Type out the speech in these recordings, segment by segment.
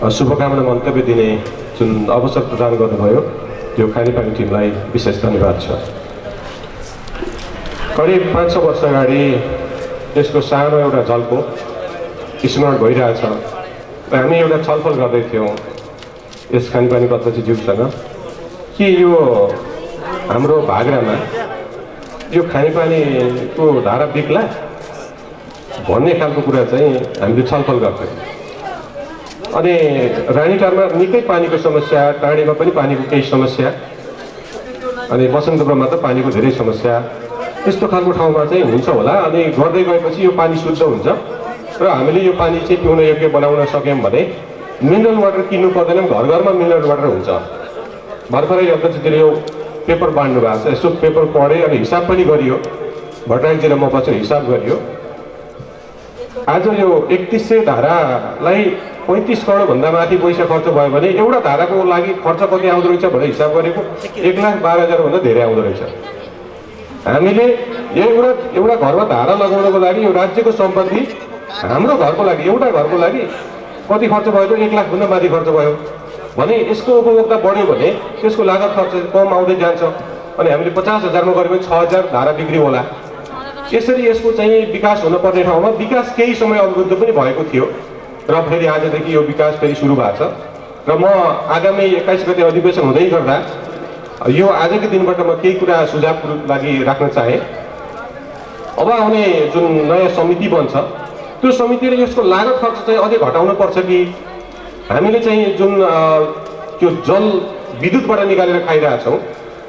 शुभकामना मन्तव्य दिने जुन अवसर प्रदान गर्नुभयो त्यो खानेपानी टिमलाई विशेष धन्यवाद छ। करिब 500 वर्ष अगाडि यसको सानो एउटा झल्को स्मरण भइरहेछ र हामी एउटा छलफल गर्दै थियौँ यस खानेपानीको अध्यक्षज्यूसँग कि यो हाम्रो भाग्रामा यो खानेपानीको धारा बिग्ला भन्ने खालको कुरा चाहिँ हामीले छलफल गर्थ्यौँ। अनि रानीटारमा निकै पानीको समस्या, टाढीमा पनि पानीको केही समस्या, अनि बसन्तपुरमा त पानीको धेरै समस्या, त्यस्तो खालको ठाउँमा चाहिँ हुन्छ होला। अनि गर्दै गएपछि यो पानी शुद्ध हुन्छ र हामीले यो पानी चाहिँ पिउन योग्य बनाउन सक्यौँ भने मिनरल वाटर किन्नु पर्दैन, घर घरमा मिनरल वाटर हुन्छ। भर्खरै अध्यक्षले यो पेपर बाँड्नु भएको छ, यसो पेपर पढ्यो अनि हिसाब पनि गरियो, भट्टराईजी र म पछि हिसाब गरियो। आज यो 3100 धारालाई 35 करोडभन्दा माथि पैसा खर्च भयो भने एउटा धाराको लागि खर्च कति आउँदो रहेछ भनेर हिसाब गरेको 1,12,000 भन्दा धेरै आउँदो रहेछ। हामीले एउटा घरमा धारा लगाउनको लागि यो राज्यको सम्पत्ति हाम्रो घरको लागि, एउटा घरको लागि कति खर्च भयो त 1 लाखभन्दा माथि खर्च भयो भने यसको उपभोक्ता बढ्यो भने त्यसको लागत खर्च कम आउँदै जान्छ। अनि हामीले 50,000 मा गऱ्यो भने 6,000 धारा बिक्री होला। यसरी यसको चाहिँ विकास हुनुपर्ने ठाउँमा विकास केही समय अवरुद्ध पनि भएको थियो र फेरि आजदेखि यो विकास फेरि सुरु भएको छ। र म आगामी 21 गते अधिवेशन हुँदै गर्दा यो आजको दिनबाट म केही कुरा सुझावको लागि राख्न चाहे। अब आउने जुन नयाँ समिति बन्छ त्यो समितिले यसको लागत खर्च चाहिँ अझै घटाउनु पर्छ कि हामीले चाहिँ जुन त्यो जल विद्युतबाट निकालेर खाइरहेछौँ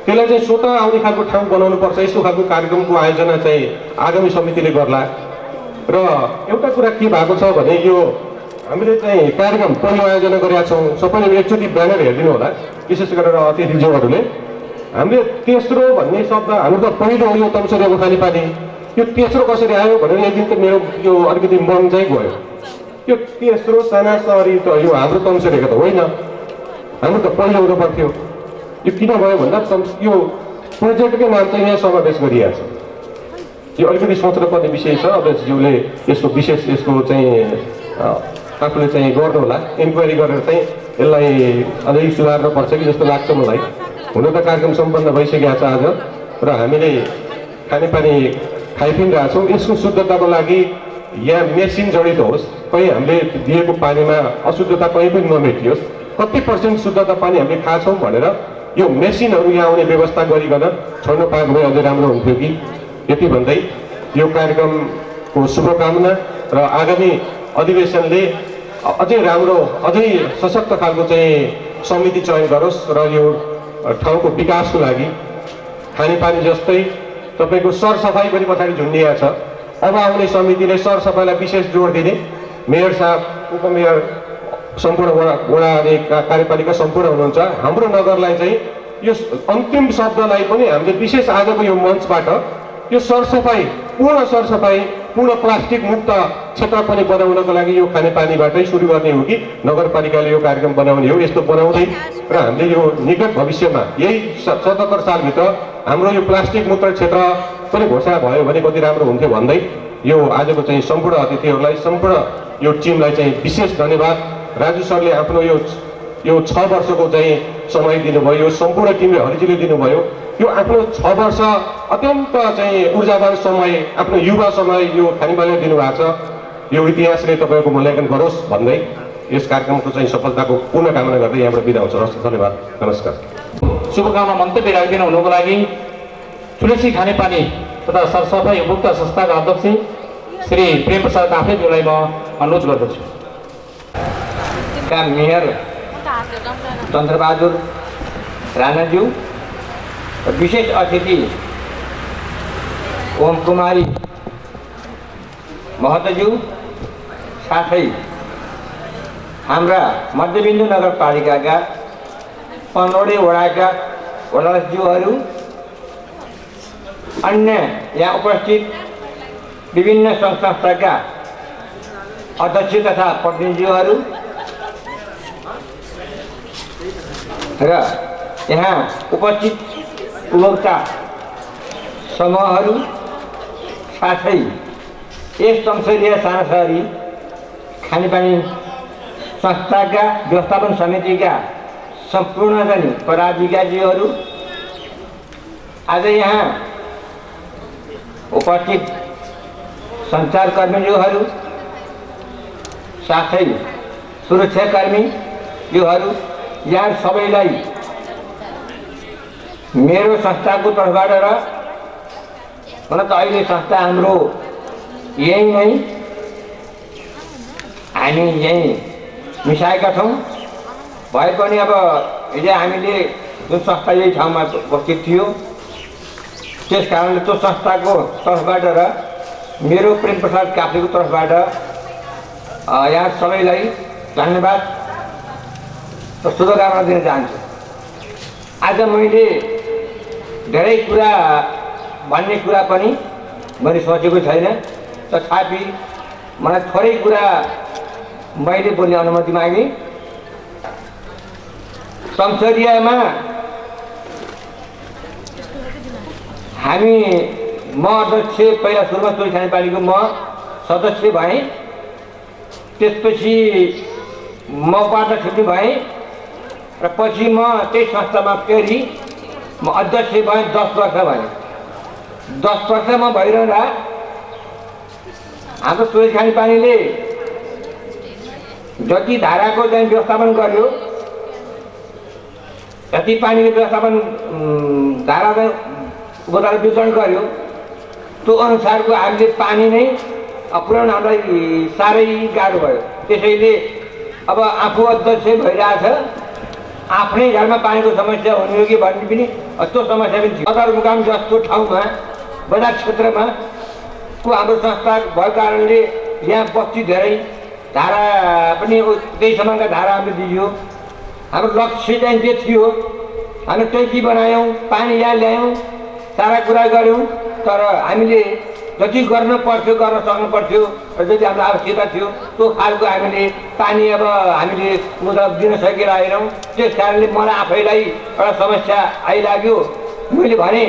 त्यसलाई चाहिँ स्वतः आउने खालको ठाउँ बनाउनु पर्छ। यस्तो खालको कार्यक्रमको आयोजना चाहिँ आगामी समितिले गर्ला। र एउटा कुरा के भएको छ भने यो हामीले चाहिँ कार्यक्रम पहिलो आयोजना गरेका छौँ, सबैले एकचोटि ब्यानर हेरिदिनु होला, विशेष गरेर अतिथिज्यूहरूले। हामीले तेस्रो भन्ने शब्द हाम्रो त पहिलो हो यो तमसरीको खानेपानी, यो तेस्रो कसरी आयो भनेर एक दिन त मेरो यो अलिकति मन चाहिँ गयो। यो तेस्रो साना सहरी त यो हाम्रो तमसरीको त होइन, हाम्रो त पहिलो हुनु पर्थ्यो। यो किन भयो भन्दा यो प्रोजेक्टकै नाम चाहिँ यहाँ समावेश गरिएको छ। यो अलिकति सोच्नुपर्ने विषय छ। अध्यक्षज्यूले यसको विशेष यसको चाहिँ आफूले चाहिँ गर्नु होला, इन्क्वायरी गरेर चाहिँ यसलाई अझै सुधार्नु पर्छ कि जस्तो लाग्छ मलाई। हुन त कार्यक्रम सम्पन्न भइसकेको छ आज र हामीले खानेपानी खाइपिरहेछौँ। यसको शुद्धताको लागि यहाँ मेसिन जडित होस्, कहीँ हामीले दिएको पानीमा अशुद्धता कहीँ पनि नमेटियोस्, कति % शुद्धता पानी हामीले खान्छौँ भनेर यो मेसिनहरू यहाँ आउने व्यवस्था गरिकन छोड्नु पाएको भए अझै राम्रो हुन्थ्यो कि। यति भन्दै यो कार्यक्रमको शुभकामना र आगामी अधिवेशनले अझै राम्रो, अझै सशक्त खालको चाहिँ समिति चयन गरोस् र यो ठाउँको विकासको लागि खानेपानी जस्तै तपाईँको सरसफाइ पनि पछाडि झुन्डिएको छ। अब आउने समितिले सरसफाइलाई विशेष जोड दिने, मेयर साहब, उपमेयर, सम्पूर्ण वडा अनि कार्यपालिका सम्पूर्ण हुनुहुन्छ। हाम्रो नगरलाई चाहिँ यो अन्तिम शब्दलाई पनि हामीले विशेष आजको यो मञ्चबाट यो सरसफाइ, पूर्ण सरसफाइ, पूर्ण प्लास्टिक मुक्त क्षेत्र पनि बनाउनको लागि यो खानेपानीबाटै सुरु गर्ने हो कि नगरपालिकाले यो कार्यक्रम बनाउने हो। यस्तो बनाउँदै र हामीले यो निकट भविष्यमा यही 77 सालभित्र हाम्रो यो प्लास्टिक मुक्त क्षेत्र पनि घोषणा भयो भने कति राम्रो हुन्थ्यो भन्दै यो आजको चाहिँ सम्पूर्ण अतिथिहरूलाई, सम्पूर्ण यो टिमलाई चाहिँ विशेष धन्यवाद। राजु सरले आफ्नो यो 6 वर्षको चाहिँ समय दिनुभयो, यो सम्पूर्ण टिमले हरिजीले दिनुभयो। यो आफ्नो 6 वर्ष अत्यन्त चाहिँ ऊर्जावान समय, आफ्नो युवा समय यो खानेपानीले दिनुभएको छ। यो इतिहासले तपाईँको मूल्याङ्कन गरोस् भन्दै यस कार्यक्रमको चाहिँ सफलताको पूर्ण कामना गर्दै यहाँबाट बिदा हुन्छ। हस्, धन्यवाद, नमस्कार। शुभकामना मन्तव्य राखिदिनु हुनुको लागि तुलसी खानेपानी तथा सरसफाइ उपभोक्ता संस्थाका अध्यक्ष श्री प्रेम प्रसाद काफ्लेज्यूलाई म अनुरोध गर्दछु। मेयर चन्द्रबहादुर राणाज्यू, विशेष अतिथि ओम कुमारी महतज्यू, साथै हाम्रा मध्यबिन्दु नगरपालिकाका 15 वडाका वडाध्यक्षज्यूहरू, अन्य यहाँ उपस्थित विभिन्न सङ्घ संस्थाका अध्यक्ष तथा प्रतिनिधिज्यूहरू र यहाँ उपस्थित उपभोक्ता समूहहरू, साथै यस तमसरीय साना सहरी खानेपानी संस्थाका व्यवस्थापन समितिका सम्पूर्ण जन पदाधिकारीहरू, आज यहाँ उपस्थित सञ्चारकर्मीज्यूहरू, साथै सुरक्षाकर्मीज्यूहरू, यहाँ सबैलाई मेरो संस्थाको तर्फबाट र मतलब त अहिले संस्था हाम्रो यही नै हामी यही मिसाएका छौँ। भए पनि अब हिजो हामीले जुन संस्था यही ठाउँमा उपस्थित थियो, त्यस कारणले त्यो संस्थाको तर्फबाट र मेरो प्रेम प्रसाद काफ्लेको तर्फबाट यहाँ सबैलाई धन्यवाद र शुभकामना दिन चाहन्छु। आज मैले धेरै कुरा भन्ने कुरा पनि मैले सोचेको छैन, तथापि मलाई थोरै कुरा मैले बोल्ने अनुमति मागेँ। संसदीयमा हामी म अध्यक्ष, पहिला सुरुमा चोरी खानेपानीको म सदस्य भएँ, त्यसपछि म उपाध्यक्ष पनि भएँ र पछि म त्यही संस्थामा फेरि म अध्यक्ष भएँ। 10 वर्ष भएँ। 10 वर्ष म भइरहँदा हाम्रो चोरी खानेपानीले जति धाराको चाहिँ व्यवस्थापन गर्यो, जति पानीको व्यवस्थापन धारा गोदाले वितरण गर्यो, त्यो अनुसारको हामीले पानी नै पुर्याउन हामीलाई साह्रै गाह्रो भयो। त्यसैले अब आफू अध्यक्ष भइरहेछ, आफ्नै घरमा पानीको समस्या हुने हो कि भन्ने पनि त्यो समस्या पनि थियो। सदरमुकाम जस्तो ठाउँमा बजार क्षेत्रमा को हाम्रो संस्था भएको कारणले यहाँ बस्ती धेरै, धारा पनि त्यही समानका धारा हामीले दियो। हाम्रो लक्ष्य चाहिँ जे थियो, हामी टैँकी बनायौँ, पानी यहाँ ल्यायौँ, सारा कुरा गऱ्यौँ, तर हामीले जति गर्न पर्थ्यो गर्न सक्नु पर्थ्यो र जति हाम्रो आवश्यकता थियो त्यो खालको हामीले पानी अब हामीले मतलब दिन सकेर आएनौँ। त्यस कारणले मलाई आफैलाई एउटा समस्या आइलाग्यो। मैले भने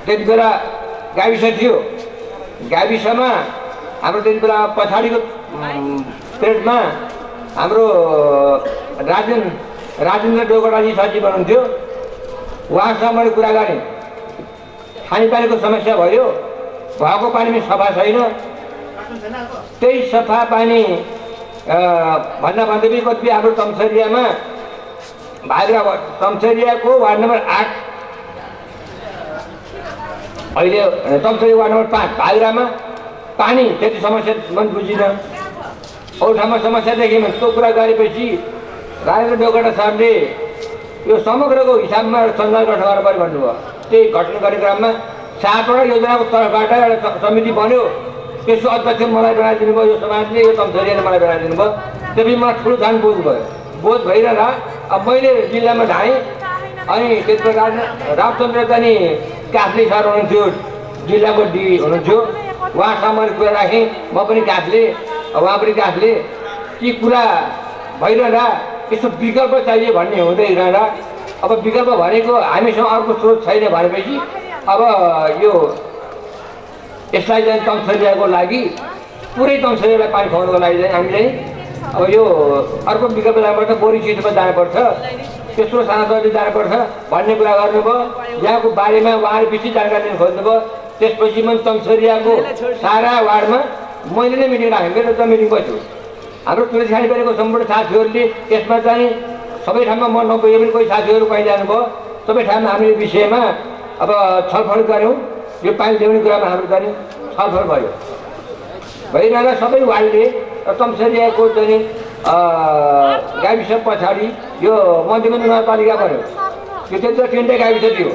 त्यति बेला गाविस थियो, गाविसमा हाम्रो त्यति बेला पछाडिको पिरियडमा हाम्रो राजेन्द्र डोगराजी सचिव हुनुहुन्थ्यो। उहाँसँग मैले कुरा गरेँ, खानेपानीको समस्या भयो, भएको पानी पनि सफा छैन। त्यही सफा पानी भन्दा भन्दै पनि कति हाम्रो तमसरियामा भाइरा तमसरियाको वार्ड नम्बर 8, अहिले तमसरिया वार्ड नम्बर 5 भाइरामा पानी त्यति समस्या मन बुझिनँ। अरू ठाउँमा समस्या देख्यौँ। त्यो कुरा गरेपछि राजेन्द्र डोगरा सरले यो समग्रको हिसाबमा सञ्चालन गठन गर्नु पर्यो भन्नुभयो। त्यही गठन गर्ने क्रममा 7वटा योजनाको तर्फबाट एउटा समिति बन्यो। त्यसको अध्यक्ष मलाई बनाइदिनु भयो, यो समाजले, यो तमसरियाले मलाई बनाइदिनु भयो। त्यसपछि मलाई ठुलो ठान बोझ भयो। बोझ भइरहँदा अब मैले जिल्लामा धाएँ। अनि त्यति बेला रामचन्द्र चाहिँ काफ्ले सर हुनुहुन्थ्यो, जिल्लाको डिडी हुनुहुन्थ्यो। उहाँसँग मैले कुरा राखेँ, म पनि काफ्ले, उहाँ पनि काफ्ले। ती कुरा भइरहँदा यस्तो विकल्प चाहियो भन्ने हुँदै रहँदा अब विकल्प भनेको हामीसँग अर्को स्रोत छैन भनेपछि अब यो यसलाई चाहिँ तमसरियाको लागि पुरै तमसरियालाई पानी खुवाउनुको लागि चाहिँ हामीले अब यो अर्को विकल्प जानुपर्छ, बोरी सिटमा जानुपर्छ, तेस्रो सानादरले जानुपर्छ भन्ने कुरा गर्नुभयो। यहाँको बारेमा उहाँले विस्तृत जानकारी लिन खोज्नुभयो। त्यसपछि मैले तमसरियाको सारा वार्डमा मैले नै मिटिङ राखेँ। मेरो त मिटिङ बस्यो। हाम्रो चोरी खानेपानीको सम्पूर्ण साथीहरूले यसमा चाहिँ सबै ठाउँमा म नगए पनि कोही साथीहरू कहीँ जानुभयो। सबै ठाउँमा हामी यो विषयमा अब छलफल गऱ्यौँ। यो पानी ल्याउने कुरामा हाम्रो चाहिँ छलफल भयो। भइरहँदा सबै वार्डले तमसरियाको चाहिँ गाविस पछाडि यो मध्यमन्त्री नगरपालिका बन्यो। यो त्यति 3वटा गाविस थियो,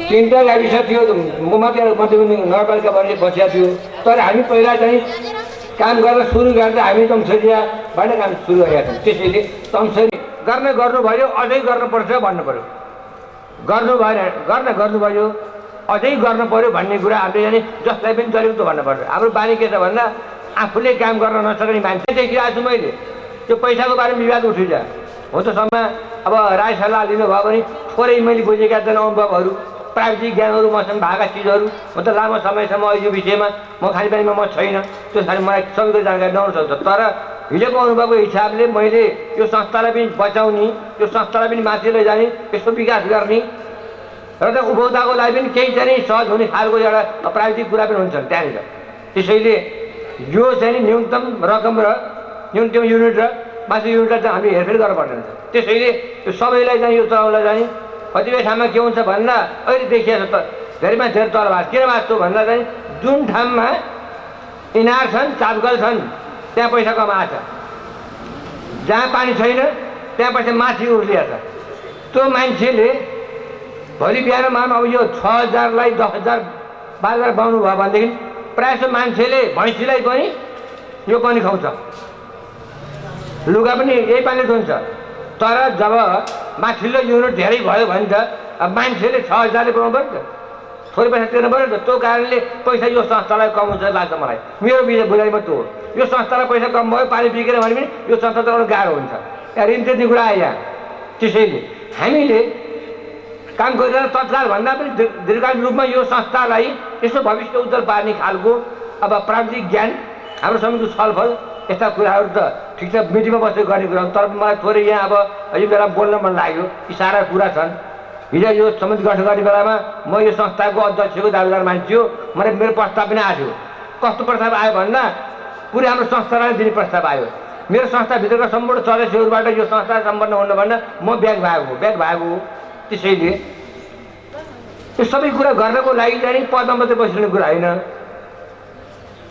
3वटा गाविस थियो। म मात्रै मध्यमन्त्री नगरपालिका बसेको थियो। तर हामी पहिला चाहिँ काम गरेर सुरु गर्दा हामी तमसरियाबाट काम सुरु गरेका थियौँ। त्यसैले तमसरी गर्नुभयो, अझै गर्नुपर्छ भन्नु पऱ्यो। गर्नुभयो, अझै गर्नु पऱ्यो भन्ने कुरा हामीले जाने जसलाई पनि चलेको त भन्नु पर्छ। हाम्रो बानी के छ भन्दा आफूले काम गर्न नसक्ने मान्छे देखिरहेको छु मैले। त्यो पैसाको बारेमा विवाद उठिन्छ। हो त सम्म अब राय सल्लाह लिनुभयो भने थोरै मैले बुझेका छन् अनुभवहरू, प्राविधिक ज्ञानहरू मसँग भएका चिजहरू। म त लामो समयसम्म यो विषयमा म खानेपानीमा म छैन, त्यस कारण मलाई सबै जानकारी नहुन सक्छ। तर हिजोको अनुभवको हिसाबले मैले यो संस्थालाई पनि बचाउने, यो संस्थालाई पनि माथि लैजाने, यसको विकास गर्ने र त उपभोक्ताको लागि पनि केही चाहिँ सहज हुने खालको एउटा प्राविधिक कुरा पनि हुन्छ त्यहाँनिर। त्यसैले यो चाहिँ न्यूनतम रकम र न्यूनतम युनिट र माथि युनिटलाई चाहिँ हामीले हेरफेर गर्नुपर्ने हुन्छ। त्यसैले यो सबैलाई चाहिँ यो चलाउनलाई चाहिँ कतिपय ठाउँमा के हुन्छ भन्दा अहिले देखिएको छ त धेरैमा धेरै तल भएको किन भएको भन्दा चाहिँ जुन ठाउँमा इनार छन्, चापकल छन्, त्यहाँ पैसा कमाएको छ, जहाँ पानी छैन त्यहाँ पैसा माथि उर्लिएको छ। त्यो मान्छेले भोलि बिहान मान अब यो 6000लाई 10000 12,000 बनाउनु भयो भनेदेखि प्रायः जस्तो मान्छेले भैँसीलाई पनि यो पनि खुवाउँछ, लुगा पनि यही पानीले धुन्छ। तर जब माथिल्लो युनिट धेरै भयो भने त अब मान्छेले 6000ले बनाउनु पऱ्यो नि त, थोरै पैसा तिर्नु पऱ्यो नि त। त्यो कारणले पैसा यो संस्थालाई कम हुन्छ लाग्छ मलाई, मेरो बुझाइमा त्यो हो। यो संस्थालाई पैसा कम भयो, पानी बिग्रेन भने पनि यो संस्था चलाउनु गाह्रो हुन्छ, यहाँ ऋण तिर्ने कुरा आयो यहाँ। त्यसैले हामीले काम गरेर तत्काल भन्दा पनि दीर्घकालीन रूपमा यो संस्थालाई यसो भविष्य उज्जवल पार्ने खालको अब प्राविधिक ज्ञान हाम्रो समितिको छलफल यस्ता कुराहरू त ठिक छ मिटिङमा बसेर गर्ने कुरा हो। तर मलाई थोरै यहाँ अब यो बेला बोल्न मन लाग्यो, यी सारा कुरा छन्। हिजो यो समिति गठन गर्ने बेलामा म यो संस्थाको अध्यक्षको दावेदार मान्छे हो, मलाई मेरो प्रस्ताव पनि आयो। कस्तो प्रस्ताव आयो भन्दा पुरै हाम्रो संस्थालाई दिने प्रस्ताव आयो। मेरो संस्थाभित्रका सम्पूर्ण सदस्यहरूबाट यो संस्था सम्पन्न हुन भन्दा म ब्याग भएको हो। त्यसैले यो सबै कुरा गर्नको लागि चाहिँ पदमा मात्रै बसिरहने कुरा होइन,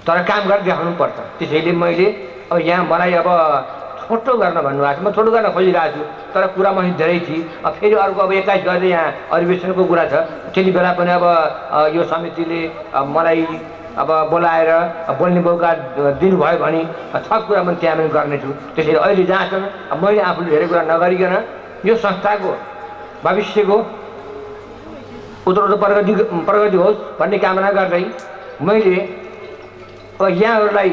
तर काम गरेर देखाउनु पर्छ। त्यसैले मैले अब यहाँ मलाई अब छोटो गर्न भन्नुभएको छ, म छोटो गर्न खोजिरहेको छु, तर कुरा मैले धेरै थिएँ। अब फेरि अर्को अब 21 गते यहाँ अधिवेशनको कुरा छ, त्यति बेला पनि अब यो समितिले मलाई अब बोलाएर बोल्ने मौका दिनुभयो भने थप कुरा म त्यहाँ पनि गर्नेछु। त्यसैले अहिले जहाँसम्म मैले आफूले धेरै कुरा नगरिकन यो संस्थाको भविष्यको उत्तरोत्तर प्रगति होस् भन्ने कामना गर्दै मैले यहाँहरूलाई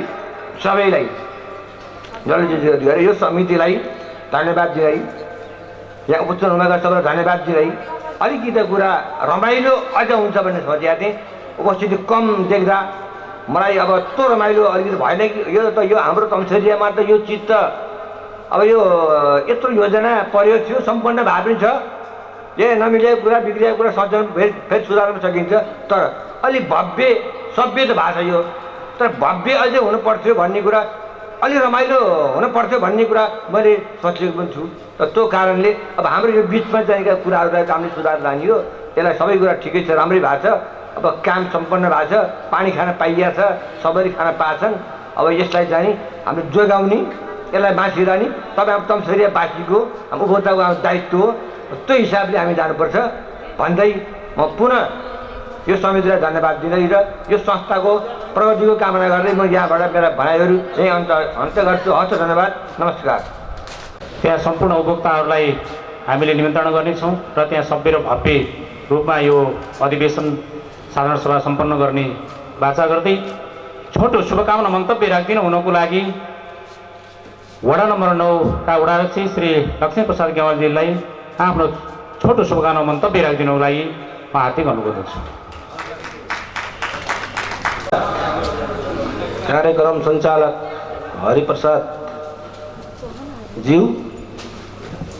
सबैलाई जसले यो समितिलाई धन्यवाद दिँदै, यहाँ उपस्थित हुनुभएका सबैलाई धन्यवाद दिँदै अलिकति कुरा रमाइलो अझ हुन्छ भन्ने सोचेको थिएँ। उपस्थिति कम देख्दा मलाई अब यस्तो रमाइलो अलिकति भएन कि यो त यो हाम्रो तमसेरियामा त यो चिज त अब यो यत्रो योजना पर्यो थियो, सम्पन्न भए पनि छ, ए नमिलेको कुरा बिग्रिएको कुरा सञ्चालन फेरि सुधार्न सकिन्छ। तर अलिक भव्य सभ्य त भएको छ यो, तर भव्य अझै हुनुपर्थ्यो भन्ने कुरा, अलि रमाइलो हुनुपर्थ्यो भन्ने कुरा मैले सोचेको पनि छु। र त्यो कारणले अब हाम्रो यो बिचमा चाहिएका कुराहरूलाई हामीले सुधार लाने हो। यसलाई सबै कुरा ठिकै छ, राम्रै भएको छ, अब काम सम्पन्न भएको छ, पानी खान पाइएको छ, सबैले खान पाएछन्। अब यसलाई चाहिँ हामीले जोगाउने, यसलाई माथि रहने तपाईँ अब तमसेरियावासीको उपभोक्ताको दायित्व हो। त्यो हिसाबले हामी जानुपर्छ भन्दै म पुनः यो समितिलाई धन्यवाद दिँदै र यो संस्थाको प्रगतिको कामना गर्दै म यहाँबाट मेरा भनाइहरू यही अन्त्य गर्छु। हस्, धन्यवाद, नमस्कार। त्यहाँ सम्पूर्ण उपभोक्ताहरूलाई हामीले निमन्त्रणा गर्नेछौँ र त्यहाँ सभ्य र भव्य रूपमा यो अधिवेशन साधारण सभा सम्पन्न गर्ने बाचा गर्दै छोटो शुभकामना मन्तव्य राखिदिनु हुनको लागि वडा नम्बर 9 का वडाध्यक्ष श्री लक्ष्मीप्रसाद गेवालजीलाई आफ्नो छोटो शुभकामना मन्तव्य राखिदिनुको लागि म हार्दिक अनुरोध गर्छु। कार्यक्रम सञ्चालक हरिप्रसाद ज्यू,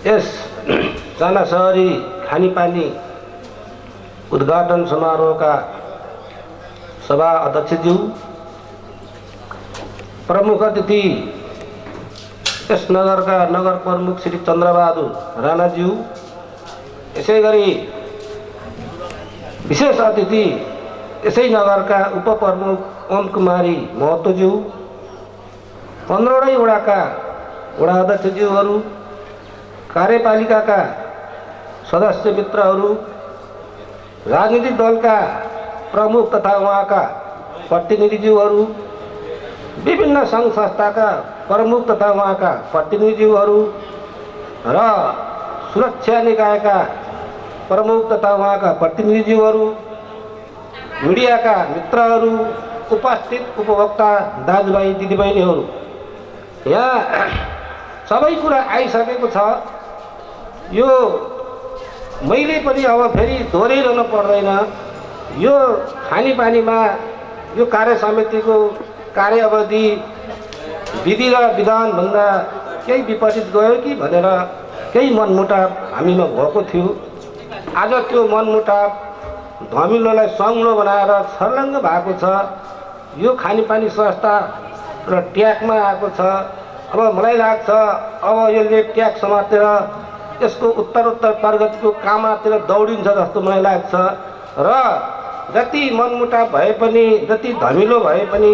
यस साना सहरी खानेपानी उद्घाटन समारोहका सभा अध्यक्षज्यू, प्रमुख अतिथि यस नगरका नगर प्रमुख श्री चन्द्रबहादुर राणाज्यू, यसै गरी विशेष अतिथि यसै नगरका उपप्रमुख ओम कुमारी महतोज्यू, 15वटै वडाका वडा अध्यक्षज्यूहरू, कार्यपालिकाका सदस्य मित्रहरू, राजनीतिक दलका प्रमुख तथा उहाँका प्रतिनिधिज्यूहरू, विभिन्न सङ्घ संस्थाका प्रमुख तथा उहाँका प्रतिनिधिज्यूहरू र सुरक्षा निकायका प्रमुख तथा उहाँका प्रतिनिधिज्यूहरू, मिडियाका मित्रहरू, उपस्थित उपभोक्ता दाजुभाइ दिदीबहिनीहरू, यहाँ सबै कुरा आइसकेको छ। यो मैले पनि अब फेरि दोहोऱ्याइरहनु पर्दैन। यो खानेपानीमा यो कार्य समितिको कार्य अवधि विधि र विधानभन्दा केही विपरीत गयो कि भनेर केही मनमुटाव हामीमा भएको थियो। आज त्यो मनमुटाव धमिलोलाई सङ्लो बनाएर छर्लङ्ग भएको छ। यो खानेपानी संस्था र ट्यागमा आएको छ। अब मलाई लाग्छ अब यसले ट्याग समातेर यसको उत्तरोत्तर प्रगतिको कामतिर दौडिन्छ जस्तो मलाई लाग्छ। र जति मनमुटाव भए पनि जति धमिलो भए पनि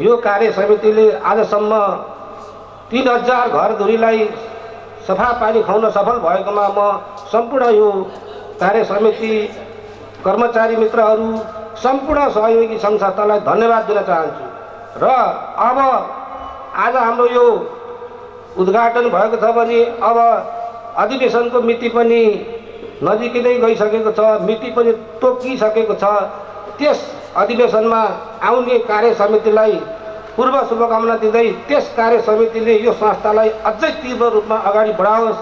यो कार्य समितिले आजसम्म 3000 घरधुरीलाई सफा पानी खुवाउन सफल भएकोमा म सम्पूर्ण यो कार्य समिति कर्मचारी मित्रहरू सम्पूर्ण सहयोगी सङ्घ संस्थालाई धन्यवाद दिन चाहन्छु। र अब आज हाम्रो यो उद्घाटन भएको छ भने अब अधिवेशनको मिति पनि नजिकै नै गइसकेको छ, मिति पनि तोकिसकेको छ। त्यस अधिवेशनमा आउने कार्य समितिलाई पूर्व शुभकामना दिँदै त्यस कार्य समितिले यो संस्थालाई अझै तीव्र रूपमा अगाडि बढाओस्।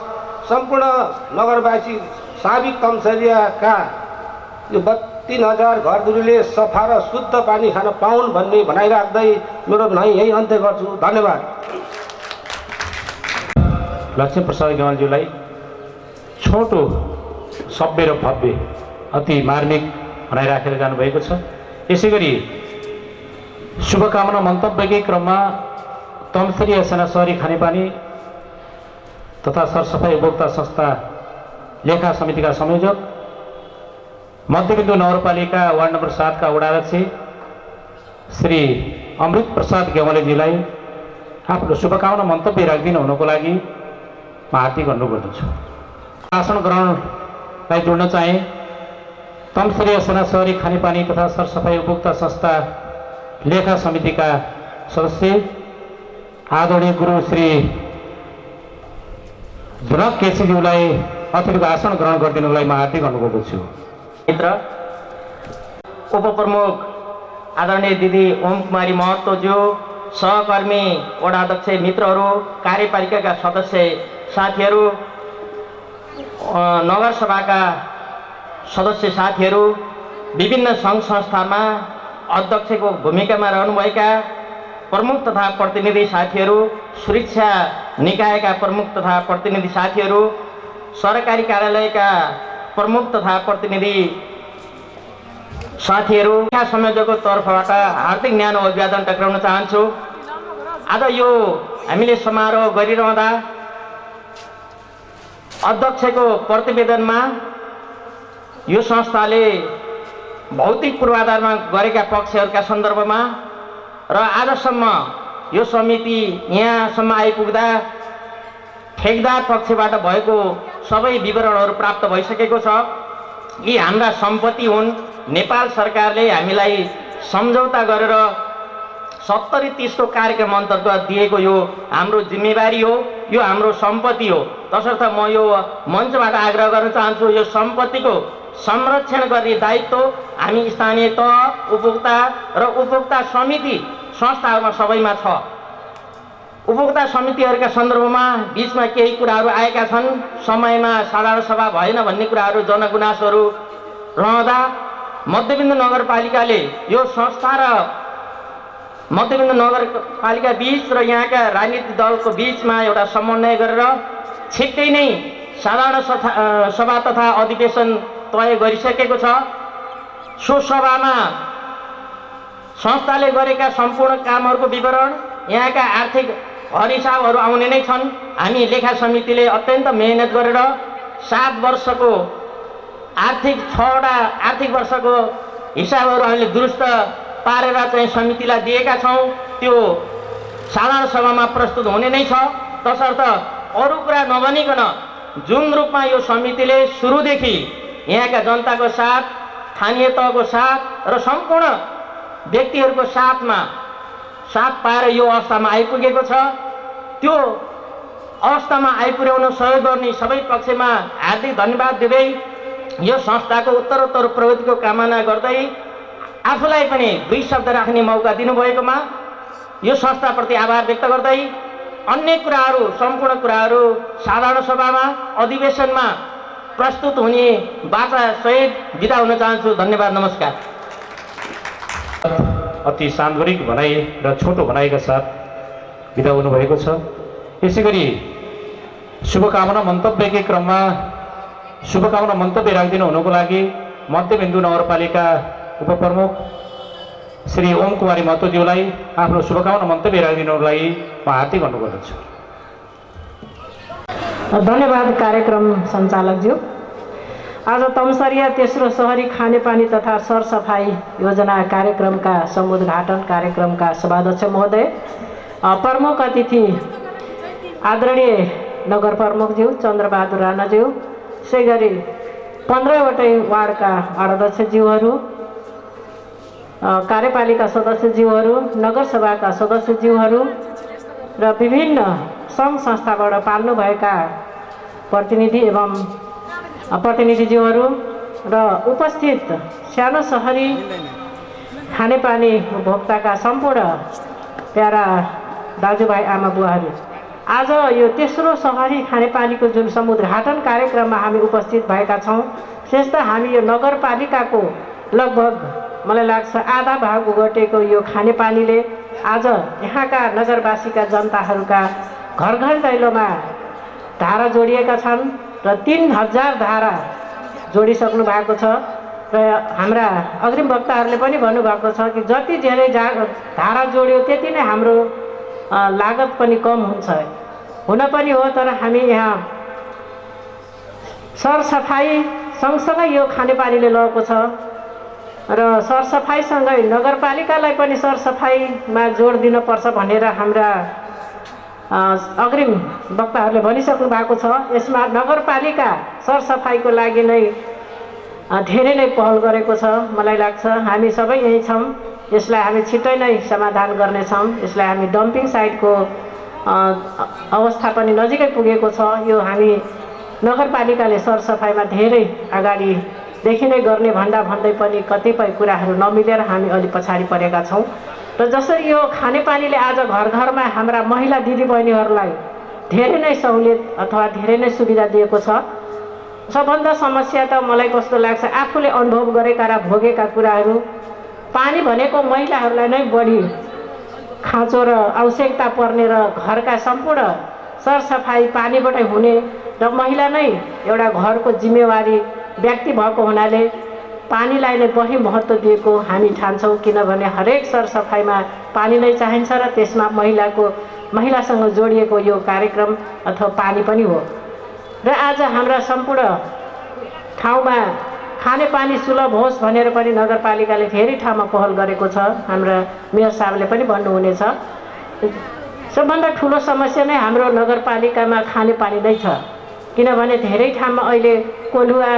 सम्पूर्ण नगरवासी साबिक कमसरियाका यो 3000 घरधुरीले सफा र शुद्ध पानी खान पाउन् भन्ने भनाइ राख्दै मेरो भनाइ यही अन्त्य गर्छु। धन्यवाद। लक्ष्मीप्रसाद गेवालज्यूलाई छोटो सभ्य र भव्य अति मार्मिक भनाइ राखेर जानुभएको छ। यसै गरी शुभकामना मन्तव्यकै क्रममा तमसरी एसना सहरी खानेपानी तथा सरसफाई उपभोक्ता संस्था लेखा समितिका संयोजक मध्यबिन्दु नगरपालिका वार्ड नम्बर 7 का वडाध्यक्ष श्री अमृत प्रसाद गेवालीजीलाई आफ्नो शुभकामना मन्तव्य राखिदिनु हुनुको लागि म हार्दिक अनुरोध गर्दछु। भाषण ग्रहणलाई जोड्न चाहे तमसरी एसना सहरी खानेपानी तथा सरसफाई उपभोक्ता संस्था लेखा समितिका सदस्य आदरणीय गुरु श्री जनक केसीज्यूलाई अतिरिक्त भाषण ग्रहण गरिदिनुलाई म हार्दिक अनुरोध गर्दछु। मित्र उपप्रमुख आदरणीय दिदी ओम कुमारी महतोज्यू, सहकर्मी वडा अध्यक्ष मित्रहरू, कार्यपालिकाका सदस्य साथीहरू, नगरसभाका सदस्य साथीहरू, विभिन्न सङ्घ संस्थामा अध्यक्षको भूमिकामा रहनुभएका प्रमुख तथा प्रतिनिधि साथीहरू, सुरक्षा निकायका प्रमुख तथा प्रतिनिधि साथीहरू, सरकारी कार्यालयका प्रमुख तथा प्रतिनिधि साथीहरू, संयोजकको तर्फबाट हार्दिक न्यानो अभिवादन टक्राउन चाहन्छु। आज यो हामीले समारोह गरिरहँदा अध्यक्षको प्रतिवेदनमा यो संस्थाले भौतिक पूर्वाधारमा गरेका पक्षहरूका सन्दर्भमा र आजसम्म यो समिति यहाँसम्म आइपुग्दा ठेकदार पक्षबाट भएको सबै विवरणहरू प्राप्त भइसकेको छ। यी हाम्रा सम्पत्ति हुन्। नेपाल सरकारले हामीलाई सम्झौता गरेर 70-30 को कार्यक्रम अन्तर्गत दिएको यो हाम्रो जिम्मेवारी हो, यो हाम्रो सम्पत्ति हो। तसर्थ म यो मञ्चबाट आग्रह गर्न चाहन्छु, यो सम्पत्तिको संरक्षण गर्ने दायित्व हामी स्थानीय तह, उपभोक्ता र उपभोक्ता समिति संस्थाहरूमा सबैमा छ। उपभोक्ता समितिहरूका सन्दर्भमा बीचमा केही कुराहरू आएका छन्। समयमा साधारण सभा भएन भन्ने कुराहरू जनगुनासोहरू रहँदा मध्यबिन्दु नगरपालिकाले यो संस्था र मध्यबिन्दु नगरपालिका बीच र यहाँका राजनीतिक दलको बीचमा एउटा समन्वय गरेर छिट्टै नै साधारण सभा तथा अधिवेशन तय गरिसकेको छ। सो सभामा संस्थाले गरेका सम्पूर्ण कामहरूको विवरण, यहाँका आर्थिक हरहिसाबहरू आउने नै छन्। हामी लेखा समितिले अत्यन्त मेहनत गरेर 7 वर्षको आर्थिक 6वटा आर्थिक वर्षको हिसाबहरू हामीले दुरुस्त पारेर चाहिँ समितिलाई दिएका छौँ। त्यो साधारण सभामा प्रस्तुत हुने नै छ। तसर्थ अरू कुरा नभनिकन जुन रूपमा यो समितिले सुरुदेखि यहाँका जनताको साथ, स्थानीय तहको साथ र सम्पूर्ण व्यक्तिहरूको साथ पाएर यो अवस्थामा आइपुगेको छ, त्यो अवस्थामा आइपुर्याउन सहयोग गर्ने सबै पक्षमा हार्दिक धन्यवाद दिँदै यो संस्थाको उत्तरोत्तर प्रगतिको कामना गर्दै आफूलाई पनि 2 शब्द राख्ने मौका दिनुभएकोमा यो संस्थाप्रति आभार व्यक्त गर्दै अन्य कुराहरू, सम्पूर्ण कुराहरू साधारण सभामा, अधिवेशनमा प्रस्तुत हुने बाचा सहित बिदा हुन चाहन्छु। धन्यवाद, नमस्कार। अति सान्दर्भिक भनाइ र छोटो भनाइका साथ बिदा हुनुभएको छ। यसै गरी शुभकामना मन्तव्यकै क्रममा शुभकामना मन्तव्य राखिदिनु हुनुको लागि मध्यबिन्दु नगरपालिका उपप्रमुख श्री ओम कुमारी महतोज्यूलाई आफ्नो शुभकामना मन्तव्य राखिदिनुको लागि म हार्दिक अनुरोध गर्दछु। धन्यवाद कार्यक्रम सञ्चालकज्यू। आज तमसरिया तेस्रो सहरी खानेपानी तथा सरसफाई योजना कार्यक्रमका समुद्घाटन कार्यक्रमका सभाध्यक्ष महोदय, प्रमुख अतिथि आदरणीय नगर प्रमुखज्यू चन्द्रबहादुर राणाज्यू, त्यसै गरी 15वटै वार्डका वार्डाध्यक्षज्यूहरू, कार्यपालिका सदस्यज्यूहरू, नगरसभाका सदस्यज्यूहरू र विभिन्न सङ्घ संस्थाबाट पाल्नुभएका प्रतिनिधि एवं प्रतिनिधिज्यूहरू र उपस्थित सानो सहरी खानेपानी उपभोक्ताका सम्पूर्ण प्यारा दाजुभाइ आमा बुवाहरू, आज यो तेस्रो सहरी खानेपानीको जुन समुद्घाटन कार्यक्रममा हामी उपस्थित भएका छौँ, विशेष त हामी यो नगरपालिकाको लगभग मलाई लाग्छ आधा भाग ओगटेको यो खानेपानीले आज यहाँका नगरवासीका जनताहरूका घर घर दैलोमा धारा जोडिएका छन् र 3000 धारा जोडिसक्नु भएको छ र हाम्रा अग्रिम वक्ताहरूले पनि भन्नुभएको छ कि जति धेरै धारा जोड्यो त्यति नै हाम्रो लागत पनि कम हुन्छ। हुन पनि हो, तर हामी यहाँ सरसफाई सँगसँगै यो खानेपानीले लगेको छ र सरसफाइसँगै नगरपालिकालाई पनि सरसफाइमा जोड दिनुपर्छ भनेर हाम्रा अग्रिम वक्ताहरूले भनिसक्नु भएको छ। यसमा नगरपालिका सरसफाइको लागि नै धेरै नै पहल गरेको छ। मलाई लाग्छ हामी सबै यही छौँ, यसलाई हामी छिट्टै नै समाधान गर्नेछौँ। यसलाई हामी डम्पिङ साइटको अवस्था पनि नजिकै पुगेको छ। यो हामी नगरपालिकाले सरसफाइमा धेरै अगाडिदेखि नै गर्ने भन्दै पनि कतिपय कुराहरू नमिलेर हामी अलि पछाडि परेका छौँ। र जसरी यो खानेपानीले आज घर घरमा हाम्रा महिला दिदीबहिनीहरूलाई धेरै नै सहुलियत अथवा धेरै नै सुविधा दिएको छ। सबभन्दा समस्या त मलाई कस्तो लाग्छ, आफूले अनुभव गरेका र भोगेका कुराहरू, पानी भनेको महिलाहरूलाई नै बढी खाँचो र आवश्यकता पर्ने र घरका सम्पूर्ण सरसफाइ पानीबाटै हुने र महिला नै एउटा घरको जिम्मेवारी व्यक्ति भएको हुनाले पानीलाई नै बढी महत्त्व दिएको हामी ठान्छौँ। किनभने हरेक सरसफाइमा पानी नै चाहिन्छ र त्यसमा महिलासँग जोडिएको यो कार्यक्रम अथवा पानी पनि हो। र आज हाम्रा सम्पूर्ण ठाउँमा खानेपानी सुलभ होस् भनेर पनि नगरपालिकाले धेरै ठाउँमा पहल गरेको छ। हाम्रा मेयर साहबले पनि भन्नुहुनेछ। सबभन्दा ठुलो समस्या नै हाम्रो नगरपालिकामा खानेपानी नै छ। किनभने धेरै ठाउँमा अहिले कोलुवा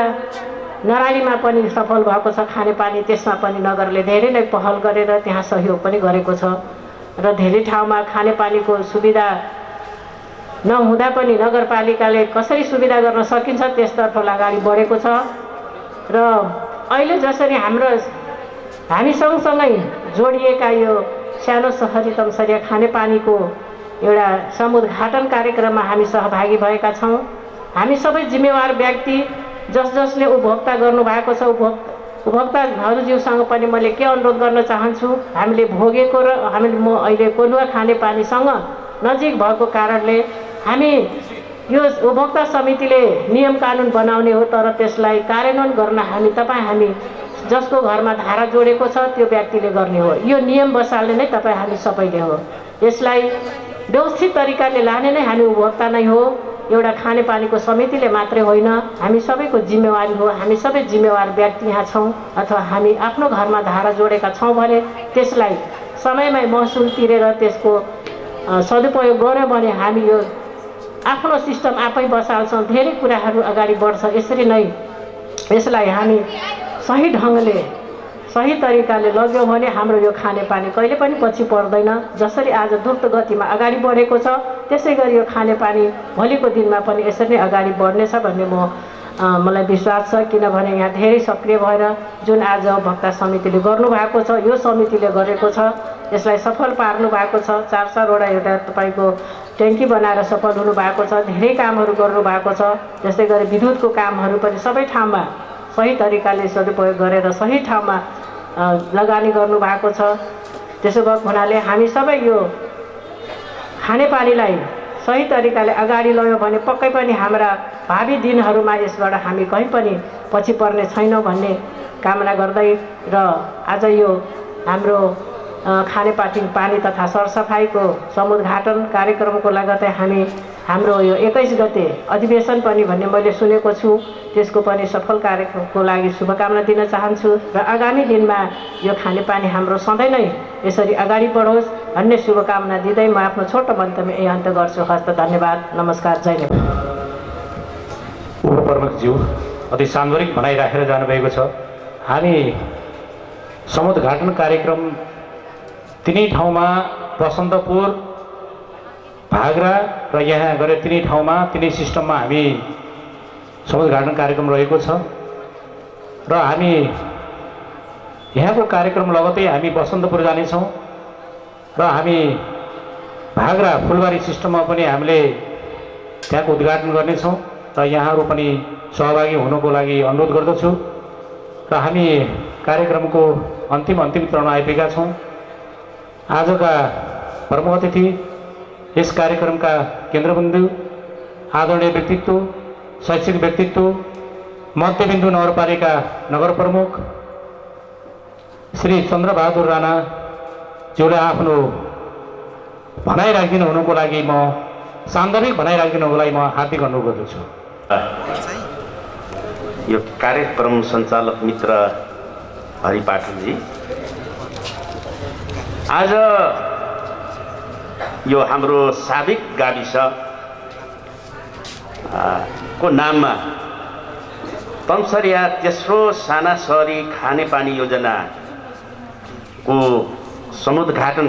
नरालीमा पनि सफल भएको छ खानेपानी, त्यसमा पनि नगरले धेरै नै पहल गरेर त्यहाँ सहयोग पनि गरेको छ र धेरै ठाउँमा खानेपानीको सुविधा नहुँदा पनि नगरपालिकाले कसरी सुविधा गर्न सकिन्छ त्यसतर्फ अगाडि बढेको छ। र अहिले जसरी हामी सँगसँगै जोडिएका यो सानो सहरी तमसरिया खानेपानीको एउटा समुद्घाटन कार्यक्रममा हामी सहभागी भएका छौँ। हामी सबै जिम्मेवार व्यक्ति जसले उपभोक्ता गर्नुभएको छ, उपभोक्ताहरूज्यूसँग पनि मैले के अनुरोध गर्न चाहन्छु, हामीले भोगेको र म अहिले कोलुवा खानेपानीसँग नजिक भएको कारणले हामी यो उपभोक्ता समितिले नियम कानुन बनाउने हो, तर त्यसलाई कार्यान्वयन गर्न हामी जसको घरमा धारा जोडेको छ त्यो व्यक्तिले गर्ने हो। यो नियम बसाल्ने नै हामी सबैले हो। यसलाई व्यवस्थित तरिकाले लाने नै हामी उपभोक्ता नै हो। एउटा खानेपानीको समितिले मात्रै होइन, हामी सबैको जिम्मेवारी हो। हामी सबै जिम्मेवार व्यक्ति यहाँ छौँ अथवा हामी आफ्नो घरमा धारा जोडेका छौँ भने त्यसलाई समयमै महसुल तिरेर त्यसको सदुपयोग गऱ्यौँ भने हामी यो आफ्नो सिस्टम आफै बसाल्छौँ, धेरै कुराहरू अगाडि बढ्छ। यसरी नै यसलाई हामी सही ढङ्गले सही तरिकाले लग्यौँ भने हाम्रो यो खानेपानी कहिले पनि पछि पर्दैन। जसरी आज द्रुत गतिमा अगाडि बढेको छ त्यसै गरी यो खानेपानी भोलिको दिनमा पनि यसरी नै अगाडि बढ्नेछ भन्ने मलाई विश्वास छ। किनभने यहाँ धेरै सक्रिय भएर जुन आज उपभोक्ता समितिले गर्नुभएको छ, यो समितिले गरेको छ, यसलाई सफल पार्नु भएको छ। 4-4वटा एउटा तपाईँको ट्याङ्की बनाएर सफल हुनुभएको छ। धेरै कामहरू गर्नुभएको छ। त्यसै गरी विद्युतको कामहरू पनि सबै ठाउँमा सही तरिकाले सदुपयोग गरेर सही ठाउँमा लगानी गर्नुभएको छ। त्यसो भएको हुनाले हामी सबै यो खानेपानीलाई सही तरिकाले अगाडि लग्यो भने पक्कै पनि हाम्रा भावी दिनहरूमा यसबाट हामी कहीँ पनि पछि पर्ने छैनौँ भन्ने कामना गर्दै र आज यो हाम्रो खानेपानी तथा सरसफाइको समुद्घाटन कार्यक्रमको लगतै हाम्रो यो 21 गते अधिवेशन पनि भन्ने मैले सुनेको छु। त्यसको पनि सफल कार्यक्रमको लागि शुभकामना दिन चाहन्छु र आगामी दिनमा यो खानेपानी हाम्रो सधैँ नै यसरी अगाडि बढोस् भन्ने शुभकामना दिँदै म आफ्नो छोटो मन्तव्य यही अन्त गर्छु। हस्त धन्यवाद, नमस्कार, जय नेपाल। उपप्रमुखज्यू अति सान्दर्भिक भनाइ राखेर जानुभएको छ। हामी समुद्घाटन कार्यक्रम तिनै ठाउँमा बसन्तपुर, भाग्रा र यहाँ गरे तिनै ठाउँमा तिनै सिस्टममा हामी समुद्घाटन कार्यक्रम रहेको छ र हामी यहाँको कार्यक्रम लगतै हामी बसन्तपुर जानेछौँ र हामी भाग्रा फुलबारी सिस्टममा पनि हामीले त्यहाँको उद्घाटन गर्नेछौँ र यहाँहरू पनि सहभागी हुनको लागि अनुरोध गर्दछु। र हामी कार्यक्रमको अन्तिम चरणमा आइपुगेका छौँ। आजका प्रमुख अतिथि, यस कार्यक्रमका केन्द्रबिन्दु, आदरणीय व्यक्तित्व, शैक्षिक व्यक्तित्व, मध्यबिन्दु नगरपालिका नगर प्रमुख श्री चन्द्रबहादुर राणाज्यूले आफ्नो भनाइ राखिदिनु हुनुको लागि म सान्दर्भिक भनाइ राखिदिनुको लागि म हार्दिक अनुरोध गर्दछु। यो कार्यक्रम सञ्चालक मित्र हरि पाठकजी, आज यो हाम्रो साबिक गाविस को नाममा तमसरिया तेस्रो साना सहरी खानेपानी योजनाको समुद्घाटन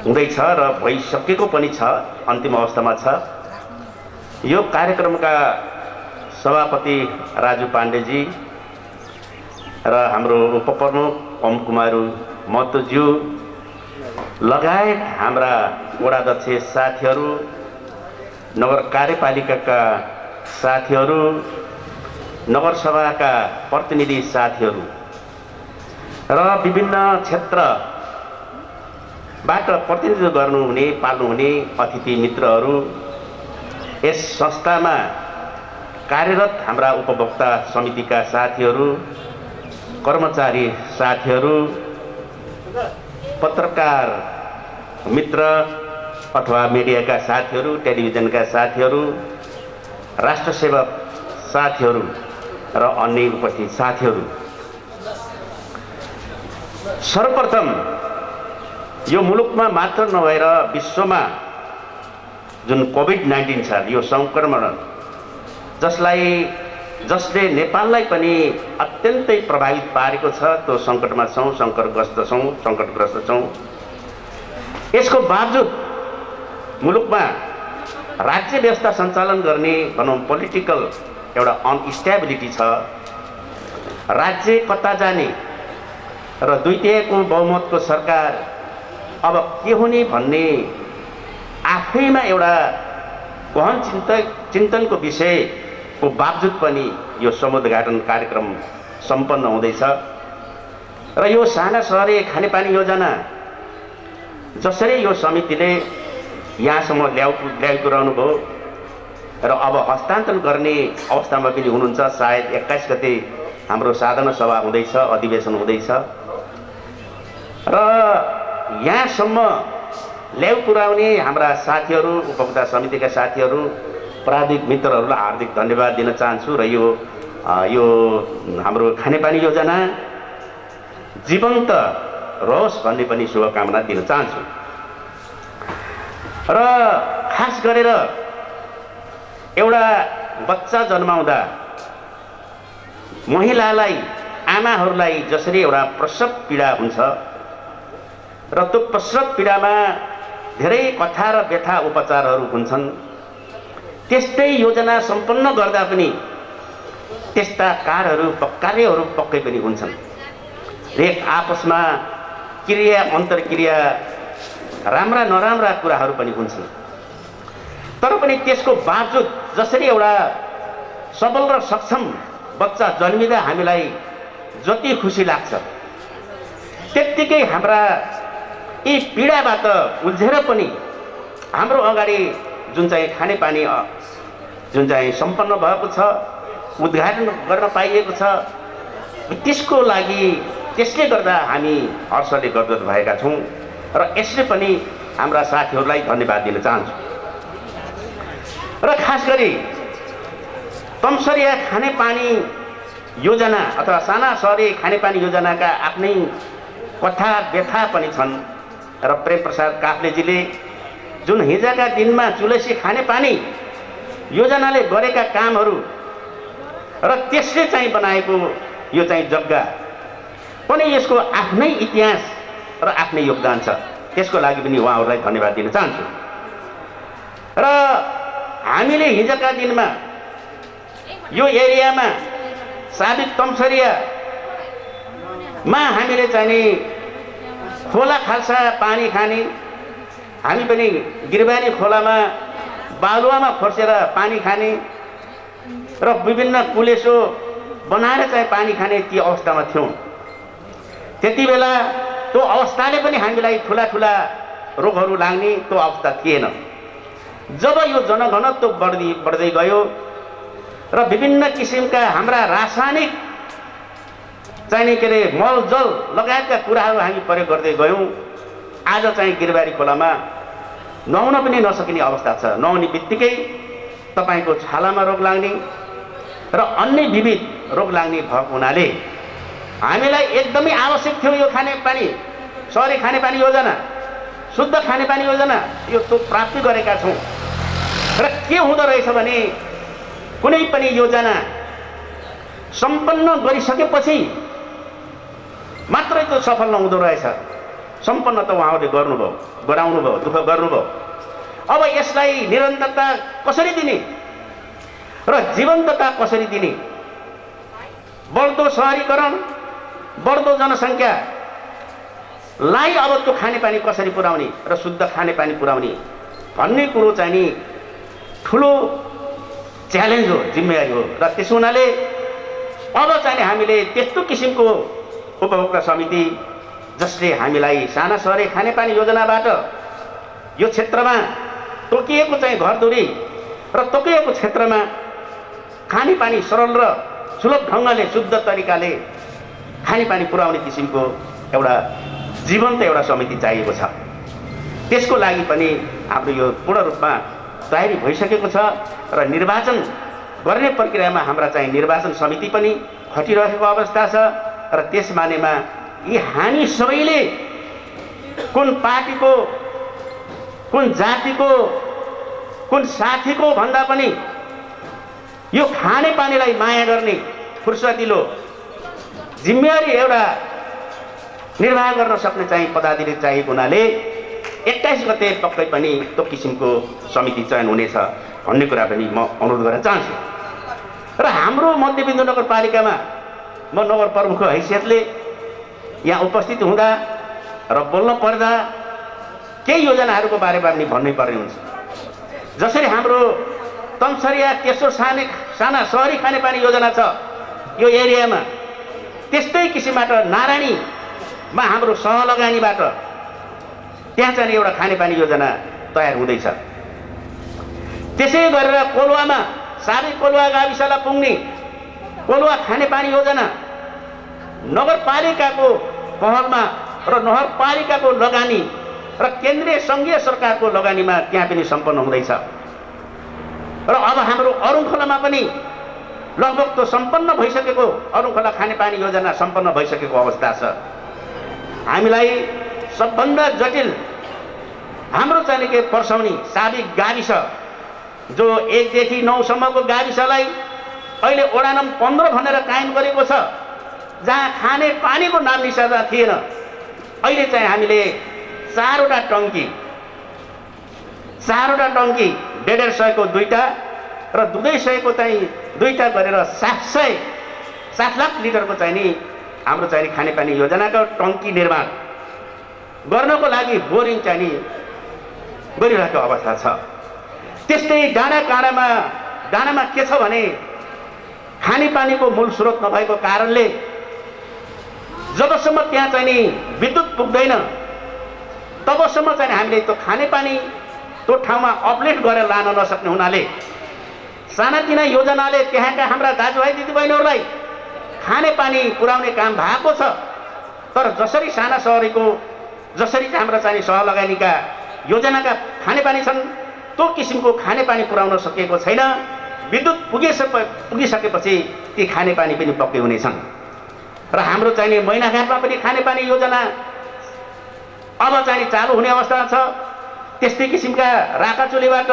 हुँदैछ र भइसकेको पनि छ, अन्तिम अवस्थामा छ। यो कार्यक्रमका सभापति राजु पाण्डेजी र हाम्रो उपप्रमुख ओम कुमार महतोज्यू लगायत हाम्रा वडाध्यक्ष साथीहरू, नगर कार्यपालिकाका साथीहरू, नगरसभाका प्रतिनिधि साथीहरू र विभिन्न क्षेत्रबाट प्रतिनिधित्व गर्नुहुने पाल्नुहुने अतिथि मित्रहरू, यस संस्थामा कार्यरत हाम्रा उपभोक्ता समितिका साथीहरू, कर्मचारी साथीहरू, पत्रकार मित्र अथवा मिडियाका साथीहरू, टेलिभिजनका साथीहरू, राष्ट्रसेवक साथीहरू र अन्य उपस्थित साथीहरू, सर्वप्रथम यो मुलुकमा मात्र नभएर विश्वमा जुन कोभिड-19 छ, यो सङ्क्रमण जसले नेपाललाई पनि अत्यन्तै प्रभावित पारेको छ, त्यो सङ्कटमा छौँ, सङ्कटग्रस्त छौँ। यसको बावजुद मुलुकमा राज्य व्यवस्था सञ्चालन गर्ने भनौँ पोलिटिकल एउटा अनस्टेबिलिटी छ। राज्य कता जाने र 2/3 बहुमतको सरकार अब के हुने भन्ने आफैमा एउटा गहन चिन्तनको विषयको बावजुद पनि यो समुद्घाटन कार्यक्रम सम्पन्न हुँदैछ र यो साना सहरी खानेपानी योजना जसरी यो समितिले यहाँसम्म ल्याइपुर्याउनु भयो र अब हस्तान्तरण गर्ने अवस्थामा पनि हुनुहुन्छ। सायद 21 गते हाम्रो साधारण सभा हुँदैछ, अधिवेशन हुँदैछ र यहाँसम्म ल्याइपुर्याउने हाम्रा साथीहरू, उपभोक्ता समितिका साथीहरू, प्राविधिक मित्रहरूलाई हार्दिक धन्यवाद दिन चाहन्छु र यो हाम्रो खानेपानी योजना जीवन्त रहोस् भन्ने पनि शुभकामना दिन चाहन्छु। र खास गरेर एउटा बच्चा जन्माउँदा महिलालाई, आमाहरूलाई जसरी एउटा प्रसव पीडा हुन्छ र त्यो प्रसव पीडामा धेरै कथा र व्यथा उपचारहरू हुन्छन्, त्यस्तै योजना सम्पन्न गर्दा पनि त्यस्ता कार्यहरू पक्कै पनि हुन्छन्। एक आपसमा क्रिया अन्तर्क्रिया, राम्रा नराम्रा कुराहरू पनि हुन्छन्। तर पनि त्यसको बावजुद जसरी एउटा सबल र सक्षम बच्चा जन्मिँदा हामीलाई जति खुसी लाग्छ, त्यत्तिकै हाम्रा यी पीडाबाट उल्झेर पनि हाम्रो अगाडि जुन चाहिँ खानेपानी जुन चाहिँ सम्पन्न भएको छ, उद्घाटन गर्न पाइएको छ, त्यसको लागि त्यसले गर्दा हामी हर्षले गर्दछ भएका छौँ र यसले पनि हाम्रा साथीहरूलाई धन्यवाद दिन चाहन्छु। र खास गरी तमसरिया खानेपानी योजना अथवा साना सहरी खानेपानी योजनाका आफ्नै कथा व्यथा पनि छन् र प्रेम प्रसाद काफ्लेजीले जुन हिजोका दिनमा चुलेसी खानेपानी योजनाले गरेका कामहरू र त्यसले चाहिँ बनाएको यो चाहिँ जग्गा पनि यसको आफ्नै इतिहास र आफ्नै योगदान छ। त्यसको लागि पनि उहाँहरूलाई धन्यवाद दिन चाहन्छु। र हामीले हिजोका दिनमा यो एरियामा साबिक तमसरियामा हामीले चाहिँ खोला खाल्सा पानी खाने, हामी पनि गिरबारी खोलामा बालुवामा खोर्सेर पानी खाने र विभिन्न कुलेसो बनाएर चाहिँ पानी खाने ती अवस्थामा थियौँ। त्यति बेला त्यो अवस्थाले पनि हामीलाई ठुला ठुला रोगहरू लाग्ने त्यो अवस्था थिएन। जब यो जनघनत्व बढ्दै गयो र विभिन्न किसिमका हाम्रा रासायनिक चाहिने के अरे मलजल लगायतका कुराहरू हामी प्रयोग गर्दै गयौँ, आज चाहिँ गिरबारी खोलामा नुहाउन पनि नसकिने अवस्था छ। नुहाउने बित्तिकै तपाईँको छालामा रोग लाग्ने र अन्य विविध रोग लाग्ने भएको हुनाले हामीलाई एकदमै आवश्यक थियो यो खानेपानी सहरी खानेपानी योजना, शुद्ध खानेपानी योजना यो तो प्राप्ति गरेका छौँ। र के हुँदो रहेछ भने कुनै पनि योजना सम्पन्न गरिसकेपछि मात्रै त्यो सफल नहुँदो रहेछ। सम्पन्न त उहाँहरूले गर्नुभयो, गराउनु भयो, दुःख गर्नुभयो। अब यसलाई निरन्तरता कसरी दिने र जीवन्तता कसरी दिने? बढ्दो सहरीकरण, बढ्दो जनसङ्ख्यालाई अब त्यो खानेपानी कसरी पुर्याउने र शुद्ध खानेपानी पुर्याउने भन्ने कुरो चाहिँ नि ठुलो च्यालेन्ज हो, जिम्मेवारी हो। र त्यसो हुनाले अब चाहिँ हामीले त्यस्तो किसिमको उपभोक्ता समिति जसले हामीलाई साना सहरी खानेपानी योजनाबाट यो क्षेत्रमा तोकिएको चाहिँ घरधुरी र तोकिएको क्षेत्रमा खानेपानी सरल र सुलभ ढङ्गले शुद्ध तरिकाले खानेपानी पुर्याउने किसिमको एउटा जीवन्त एउटा समिति चाहिएको छ। त्यसको लागि पनि हाम्रो यो पूर्ण रूपमा तयारी भइसकेको छ र निर्वाचन गर्ने प्रक्रियामा हाम्रा चाहिँ निर्वाचन समिति पनि खटिरहेको अवस्था छ। र त्यस मानेमा यी हामी सबैले कुन पार्टीको, कुन जातिको, कुन साथीको भन्दा पनि यो खानेपानीलाई माया गर्ने फुर्सदिलो जिम्मेवारी एउटा निर्वाह गर्न सक्ने चाहिँ पदाधिकारी चाहिएको हुनाले 21 गते पक्कै पनि त्यो किसिमको समिति चयन हुनेछ भन्ने कुरा पनि म अनुरोध गर्न चाहन्छु। र हाम्रो मध्यबिन्दु नगरपालिकामा म नगर प्रमुखको हैसियतले यहाँ उपस्थित हुँदा र बोल्न पर्दा केही योजनाहरूको बारेमा पनि भन्नै पर्ने हुन्छ। जसरी हाम्रो तमसरिया तेस्रो साना सहरी खानेपानी योजना छ यो एरियामा, त्यस्तै किसिमबाट नारायणीमा हाम्रो सहलगानीबाट त्यहाँ चाहिँ एउटा खानेपानी योजना तयार हुँदैछ। त्यसै गरेर कोलुवामा साबिक कोलुवा गाविसलाई पुग्ने कोलुवा खानेपानी योजना नगरपालिकाको पहलमा र नगरपालिकाको लगानी र केन्द्रीय सङ्घीय सरकारको लगानीमा त्यहाँ पनि सम्पन्न हुँदैछ। र अब हाम्रो अरुणखोलामा पनि लगभग त सम्पन्न भइसकेको अरुणखोला खानेपानी योजना सम्पन्न भइसकेको अवस्था छ। हामीलाई सबभन्दा जटिल हाम्रो चाहिँ के पर्साउने साबिक गाविस जो 1 देखि 9 सम्मको गाविसलाई अहिले वडा नम्बर 15 भनेर कायम गरेको छ, जहाँ खाने पानीको नाम निशाना थिएन। अहिले चाहिँ हामीले 4वटा टङ्की 150 को 2टा र 200 को चाहिँ 2टा गरेर 7 लाख लिटरको चाहिँ नि हाम्रो चाहिँ खानेपानी योजनाको टङ्की निर्माण गर्नको लागि बोरिङ चाहिँ नि गरिरहेको अवस्था छ। त्यस्तै डाँडामा के छ भने खानेपानीको मूल स्रोत नभएको कारणले जबसम्म त्यहाँ चाहिँ नि विद्युत पुग्दैन तबसम्म चाहिँ हामीले त्यो खानेपानी त्यो ठाउँमा अपलिफ्ट गरेर लान नसक्ने हुनाले सानातिना योजनाले त्यहाँका हाम्रा दाजुभाइ दिदीबहिनीहरूलाई खानेपानी पुर्याउने काम भएको छ। तर जसरी साना सहरीको जसरी हाम्रा चाहिँ सहलगानीका योजनाका खानेपानी छन् त्यो किसिमको खानेपानी पुर्याउन सकिएको छैन। विद्युत पुगिसकेपछि ती खानेपानी पनि पक्कै हुनेछन् र हाम्रो चाहिँ मैनाघाटमा पनि खानेपानी योजना अब चाहिँ चालु हुने अवस्था छ। त्यस्तै किसिमका राकाचुलीबाट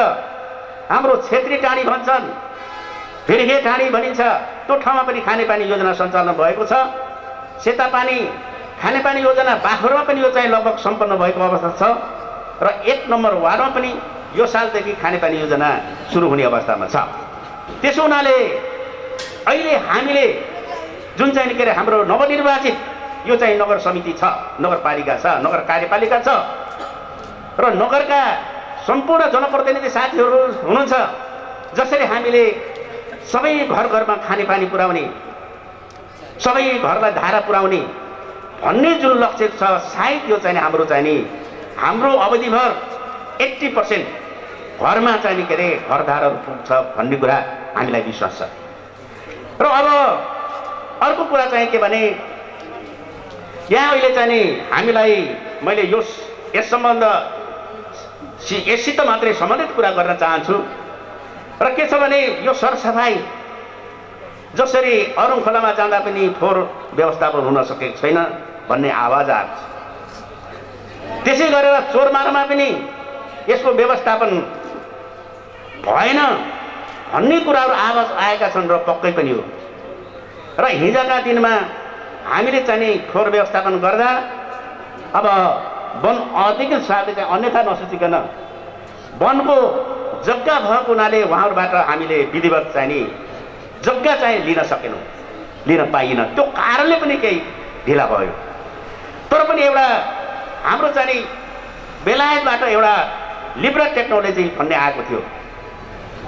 हाम्रो छेत्री टाढी भन्छन्, भिर्गे टाढी भनिन्छ, त्यो ठाउँमा पनि खानेपानी योजना सञ्चालन भएको छ। सेतापानी खानेपानी योजना बाख्रोमा पनि यो चाहिँ लगभग सम्पन्न भएको अवस्था छ र 1 नम्बर वार्डमा पनि यो सालदेखि खानेपानी योजना सुरु हुने अवस्थामा छ। त्यसो हुनाले अहिले हामीले जुन चाहिँ के अरे हाम्रो नवनिर्वाचित यो चाहिँ नगर समिति छ, नगरपालिका छ, नगर कार्यपालिका छ र नगरका सम्पूर्ण जनप्रतिनिधि साथीहरू हुनुहुन्छ। जसरी हामीले सबै घर घरमा खानेपानी पुर्याउने, सबै घरलाई धारा पुर्याउने भन्ने जुन लक्ष्य छ, सायद यो चाहिँ हाम्रो चाहिँ नि हाम्रो अवधिभर 80% घरमा चाहिँ के अरे घरधाराहरू पुग्छ भन्ने कुरा हामीलाई विश्वास छ। र अब अर्को कुरा चाहिँ के भने यहाँ अहिले चाहिँ नि हामीलाई मैले यस सम्बन्ध यससित मात्रै सम्बन्धित कुरा गर्न चाहन्छु र के छ भने यो सरसफाइ जसरी अरुण खोलामा जाँदा पनि फोहोर व्यवस्थापन हुन सकेको छैन भन्ने आवाज आएको छ, त्यसै गरेर चोरमारमा पनि यसको व्यवस्थापन भएन भन्ने कुराहरू आवाज आएका छन् र पक्कै पनि हो। र हिजोका दिनमा हामीले चाहिँ फोहोर व्यवस्थापन गर्दा अब वन अधिकृत साथले चाहिँ अन्यथा नसोचिकन वनको जग्गा भएको हुनाले उहाँहरूबाट हामीले विधिवत चाहिँ नि जग्गा चाहिँ लिन सकेनौँ, लिन पाइएन। त्यो कारणले पनि केही ढिला भयो। तर पनि एउटा हाम्रो चाहिँ बेलायतबाट एउटा लिब्रा टेक्नोलोजी भन्ने आएको थियो।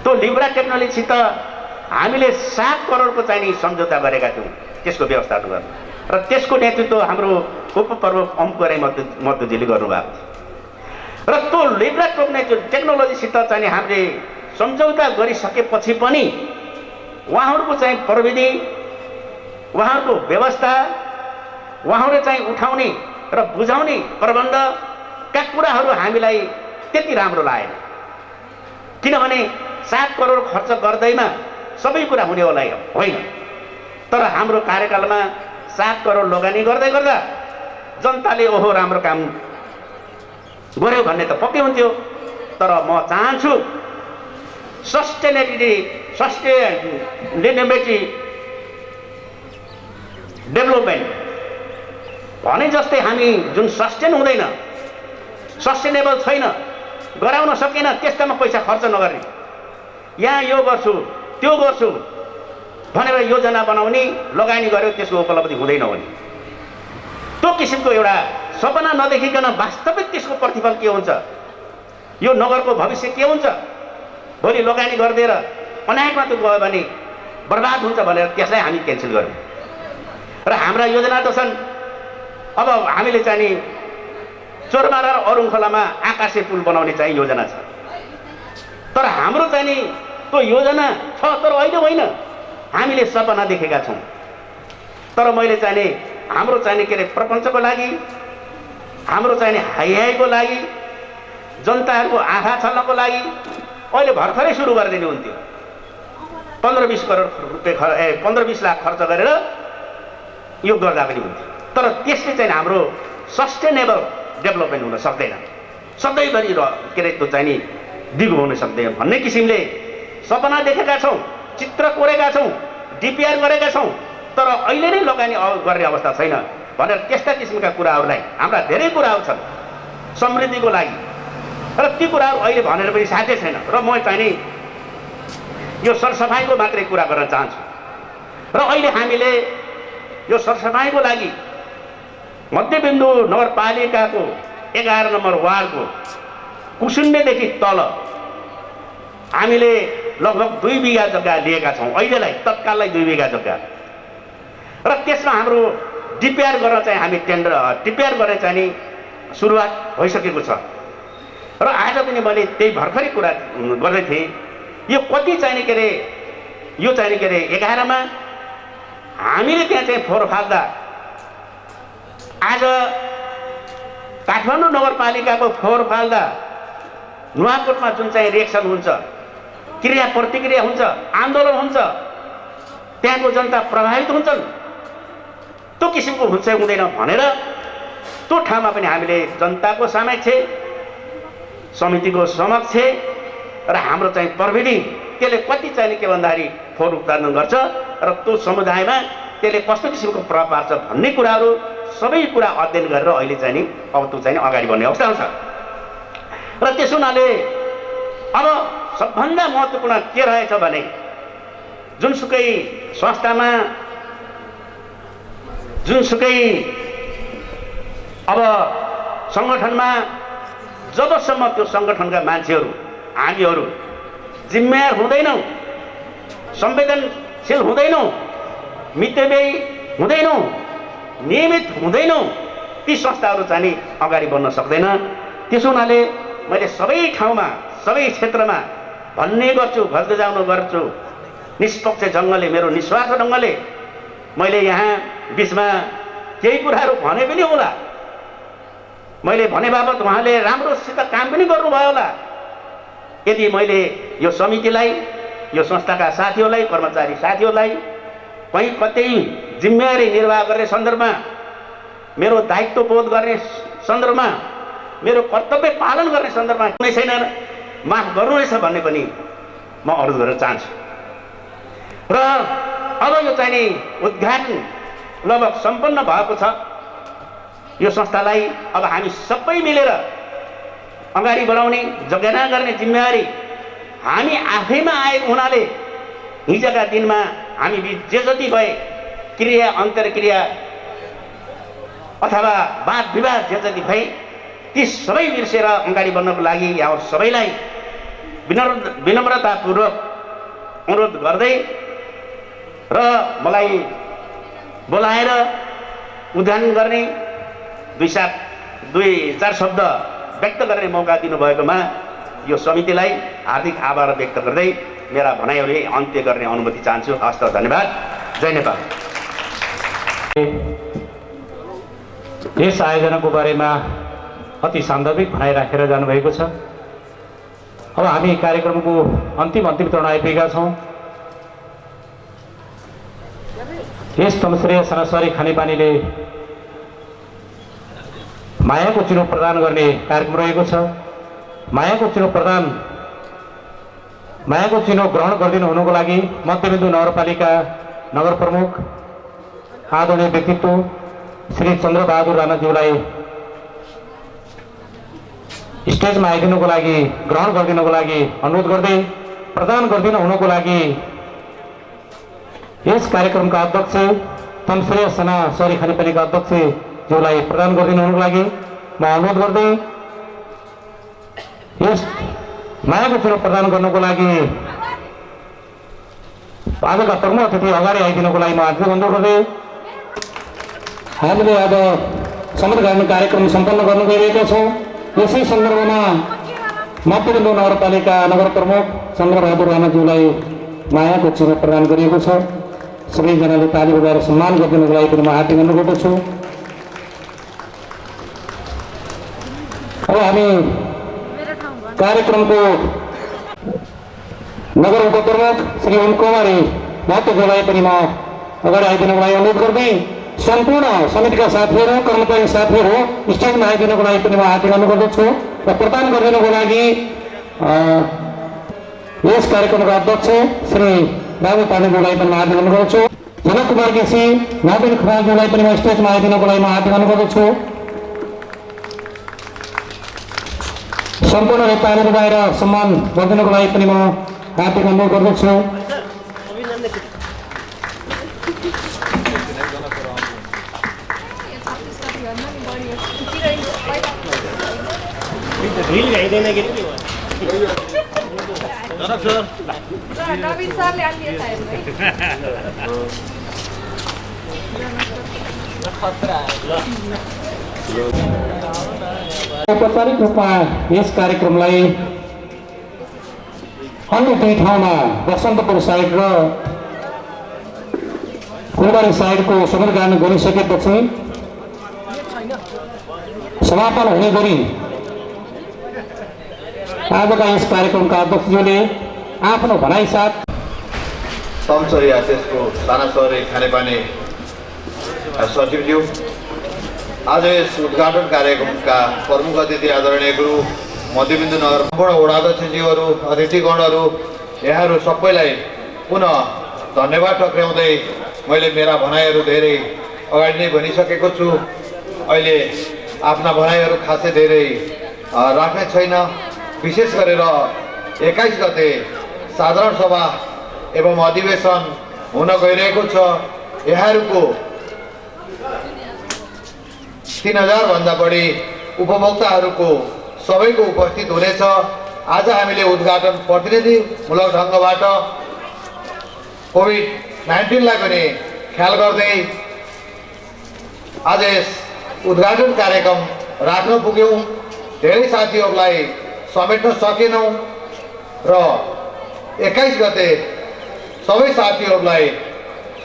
त्यो लिब्रा टेक्नोलोजीसित हामीले 7 करोडको चाहिँ नि सम्झौता गरेका थियौँ त्यसको व्यवस्थापन गर्न र त्यसको नेतृत्व हाम्रो उपप्रमुख अम्पुरे मध्युजीले गर्नुभएको थियो। र त्यो लिब्रा टेक्नोलोजीसित चाहिँ हामीले सम्झौता गरिसकेपछि पनि उहाँहरूको चाहिँ प्रविधि, उहाँहरूको व्यवस्था, उहाँहरूले चाहिँ उठाउने र बुझाउने प्रबन्धका कुराहरू हामीलाई त्यति राम्रो लागेन। किनभने 7 करोड खर्च गर्दैमा सबै कुरा हुने होला होइन। तर हाम्रो कार्यकालमा 7 करोड लगानी गर्दै गर्दा जनताले ओहो राम्रो काम गर्यो भन्ने त पक्कै हुन्थ्यो। तर म चाहन्छु सस्टेनेबिलिटी डेभलपमेन्ट भने जस्तै हामी जुन सस्टेन हुँदैन, सस्टेनेबल छैन, गराउन सकेन, त्यस्तामा पैसा खर्च नगर्ने, यहाँ यो गर्छु त्यो गर्छु भनेर योजना बनाउने, लगानी गर्यो त्यसको उपलब्धि हुँदैन भने त्यो किसिमको एउटा सपना नदेखिकन वास्तविक त्यसको प्रतिफल के हुन्छ, यो नगरको भविष्य के हुन्छ, भोलि लगानी गरिदिएर अनायकमा त्यो गयो भने बर्बाद हुन्छ भनेर त्यसलाई हामी क्यान्सल गर्यौँ। र हाम्रा योजना त छन्। अब हामीले चाहिँ नि चोरमारा र अरुण खोलामा आकाशे पुल बनाउने चाहिँ योजना छ। तर हाम्रो चाहिँ नि त्यो योजना छ, तर अहिले होइन, हामीले सपना देखेका छौँ। तर मैले चाहिँ नि हाम्रो चाहिँ के अरे प्रपञ्चको लागि, हाम्रो चाहिँ नि हाइहाईको लागि, जनताहरूको आँखा छल्नको लागि अहिले भर्खरै सुरु गरिदिनु हुन्थ्यो। 15-20 करोड रुपियाँ 15-20 लाख खर्च गरेर यो गर्दा पनि हुन्थ्यो। तर त्यसले चाहिँ हाम्रो सस्टेनेबल डेभलपमेन्ट हुन सक्दैन, सधैँभरि के अरे त्यो चाहिँ नि दिगो हुन सक्दैन भन्ने किसिमले सपना देखेका छौँ, चित्र कोरेका छौँ, डिपिआर गरेका छौँ, तर अहिले नै लगानी गर्ने अवस्था छैन भनेर त्यस्ता किसिमका कुराहरूलाई, हाम्रा धेरै कुराहरू छन् समृद्धिको लागि, र ती कुराहरू अहिले भनेर पनि साध्य छैन। र म चाहिँ नि यो सरसफाइको मात्रै कुरा गर्न चाहन्छु। र अहिले हामीले यो सरसफाइको लागि मध्यबिन्दु नगरपालिकाको 11 नम्बर वार्डको कुसुन्डेदेखि तल हामीले लगभग 2 बिघा जग्गा लिएका छौँ अहिलेलाई, तत्काललाई 2 बिघा जग्गा। र त्यसमा हाम्रो डिपिआर गर्न चाहिँ हामी डिपिआर गर्ने चाहिँ नि सुरुवात भइसकेको छ र आज पनि मैले त्यही भर्खरै कुरा गर्दै थिएँ। यो कति चाहिने के अरे यो चाहिने के अरे 11 मा हामीले त्यहाँ चाहिँ फोहोर फाल्दा आज काठमाडौँ नगरपालिकाको फोहोर फाल्दा नुवाकोटमा जुन चाहिँ रिएक्सन हुन्छ, क्रिया प्रतिक्रिया हुन्छ, आन्दोलन हुन्छ, त्यहाँको जनता प्रभावित हुन्छन्, त्यो किसिमको हुन्छ हुँदैन भनेर त्यो ठाउँमा पनि हामीले जनताको समक्ष, समितिको समक्ष र हाम्रो चाहिँ प्रविधि त्यसले कति चाहिने के भन्दाखेरि फोहोर उत्पादन गर्छ र त्यो समुदायमा त्यसले कस्तो किसिमको प्रभाव पार्छ भन्ने कुराहरू सबै कुरा अध्ययन गरेर अहिले चाहिँ नि अब त्यो चाहिँ अगाडि बढ्ने अवस्था आउँछ। र त्यसो हुनाले अब सबभन्दा महत्त्वपूर्ण के रहेछ भने जुनसुकै संस्थामा जुनसुकै अब सङ्गठनमा जबसम्म त्यो सङ्गठनका मान्छेहरू हामीहरू जिम्मेवार हुँदैनौँ, संवेदनशील हुँदैनौँ, मितव्ययी हुँदैनौँ, नियमित हुँदैनौँ, ती संस्थाहरू चाहिँ अगाडि बढ्न सक्दैन। त्यसो हुनाले मैले सबै ठाउँमा सबै क्षेत्रमा भन्ने गर्छु, भज्दै गर्छु, निष्पक्ष ढङ्गले मेरो निस्वार्थ ढङ्गले मैले यहाँ बिचमा केही कुराहरू भने पनि होला, मैले भने बापत उहाँले राम्रोसित काम पनि गर्नुभयो होला। यदि मैले यो समितिलाई, यो संस्थाका साथीहरूलाई, कर्मचारी साथीहरूलाई कहीँ कतै जिम्मेवारी निर्वाह गर्ने सन्दर्भमा, मेरो दायित्व बोध गर्ने सन्दर्भमा, मेरो कर्तव्य पालन गर्ने सन्दर्भमा कुनै छैन, माफ गर्नु रहेछ भन्ने पनि म अनुरोध गर्न चाहन्छु। र अब यो चाहिँ नि उद्घाटन लगभग सम्पन्न भएको छ। यो संस्थालाई अब हामी सबै मिलेर अगाडि बढाउने, जगेर्ना गर्ने जिम्मेवारी हामी आफैमा आएको हुनाले हिजोका दिनमा हामी जे जति भए क्रिया अन्तर्क्रिया अथवा वाद विवाद जे जति भए ती सबै बिर्सेर अगाडि बढ्नको लागि यहाँ सबैलाई विनम्रतापूर्वक अनुरोध गर्दै र मलाई बोलाएर उद्घाटन गर्ने 2-4 शब्द व्यक्त गर्ने मौका दिनुभएकोमा यो समितिलाई हार्दिक आभार व्यक्त गर्दै मेरा भनाइहरू अन्त्य गर्ने अनुमति चाहन्छु। हस्त, धन्यवाद। जय नेपाल। यस आयोजनाको बारेमा अति सान्दर्भिक भनाइ राखेर जानुभएको छ। अब हामी कार्यक्रमको अन्तिम चरण आइपुगेका छौँ। यस तमश्रेय सनासरी खानेपानीले मायाको चिनो प्रदान गर्ने कार्यक्रम रहेको छ। मायाको चिनो ग्रहण गरिदिनु हुनुको लागि मध्यबिन्दु नगरपालिका नगर प्रमुख आदरणीय व्यक्तित्व श्री चन्द्रबहादुर राणाज्यूलाई स्टेजमा आइदिनुको लागि, ग्रहण गरिदिनुको लागि अनुरोध गर्दै प्रदान गरिदिनु हुनुको लागि यस कार्यक्रमका अध्यक्ष तमश्रेय सनासरी खानेपानीका अध्यक्ष ज्यूलाई प्रदान गरिदिनु हुनुको लागि म अनुरोध गर्दै यस मायाको चिनो प्रदान गर्नुको लागि आजका प्रमुख अतिथि अगाडि आइदिनुको लागि म हार्दिक अनुरोध गर्दै हामीले आज शपथ कार्यक्रम सम्पन्न गर्नु गइरहेका छौँ। यसै सन्दर्भमा मध्यबिन्दु नगरपालिका नगर प्रमुख चन्द्रबहादुर राणाज्यूलाई मायाको चिनो प्रदान गरिएको छ। सबैजनाले ताली बजाएर सम्मान गरिदिनुको लागि पनि म हार्दिक अनुरोध गर्दछु। अब हामी कार्यक्रमको नगर उपप्रमुख श्री ओम कुमारी महतोज्यूलाई पनि म अगाडि आइदिनुको लागि अनुरोध गर्दै सम्पूर्ण समितिका साथीहरू, कर्मचारी साथीहरू स्टेजमा आइदिनुको लागि पनि म हार्दिक अनुरोध गर्दछु र प्रदान गरिदिनुको लागि यस कार्यक्रमका अध्यक्ष श्री बाबु पाण्डेज्यूलाई पनि म हार्दिक अनुरोध गर्दछु। जनक कुमार केसी, नवीन खनालज्यूलाई पनि म स्टेजमा आइदिनुको लागि म हार्दिक अनुरोध गर्दछु। सम्पूर्णले ताली बजाएर सम्मान गरिदिनुको लागि पनि म हार्दिक अनुरोध गर्दछु। नवीन सरले आलिए साहेब औपचारिक रूपमा यस कार्यक्रमलाई अन्य दुई ठाउँमा बसन्तपुर साइड र फुलबारी साइडको समेतगान गरिसकेपछि समापन हुने गरी आजका यस कार्यक्रमका अध्यक्षज्यूले आफ्नो भनाइ साथ तमसरिया त्यसको साना सहरी खानेपानी सचिवज्यू आज यस उद्घाटन कार्यक्रमका प्रमुख अतिथि आदरणीय गुरु मध्यबिन्दु नगर सम्पूर्ण वडाध्यक्षज्यूहरू अतिथिगणहरू यहाँहरू सबैलाई पुनः धन्यवाद टक्राउँदै मैले मेरा भनाइहरू धेरै अगाडि नै भनिसकेको छु। अहिले आफ्ना भनाइहरू खासै धेरै राख्ने छैन। विशेष गरेर 21 गते साधारण सभा एवं अधिवेशन हुन गइरहेको छ। यहाँहरूको 3000 भन्दा बढी उपभोक्ताहरूको सबैको उपस्थित हुनेछ। आज हामीले उद्घाटन प्रतिनिधिमूलक ढङ्गबाट कोभिड-19लाई पनि ख्याल गर्दै आज यस उद्घाटन कार्यक्रम राख्न पुग्यौँ। धेरै साथीहरूलाई समेट्न सकेनौँ र 21 गते सबै साथीहरूलाई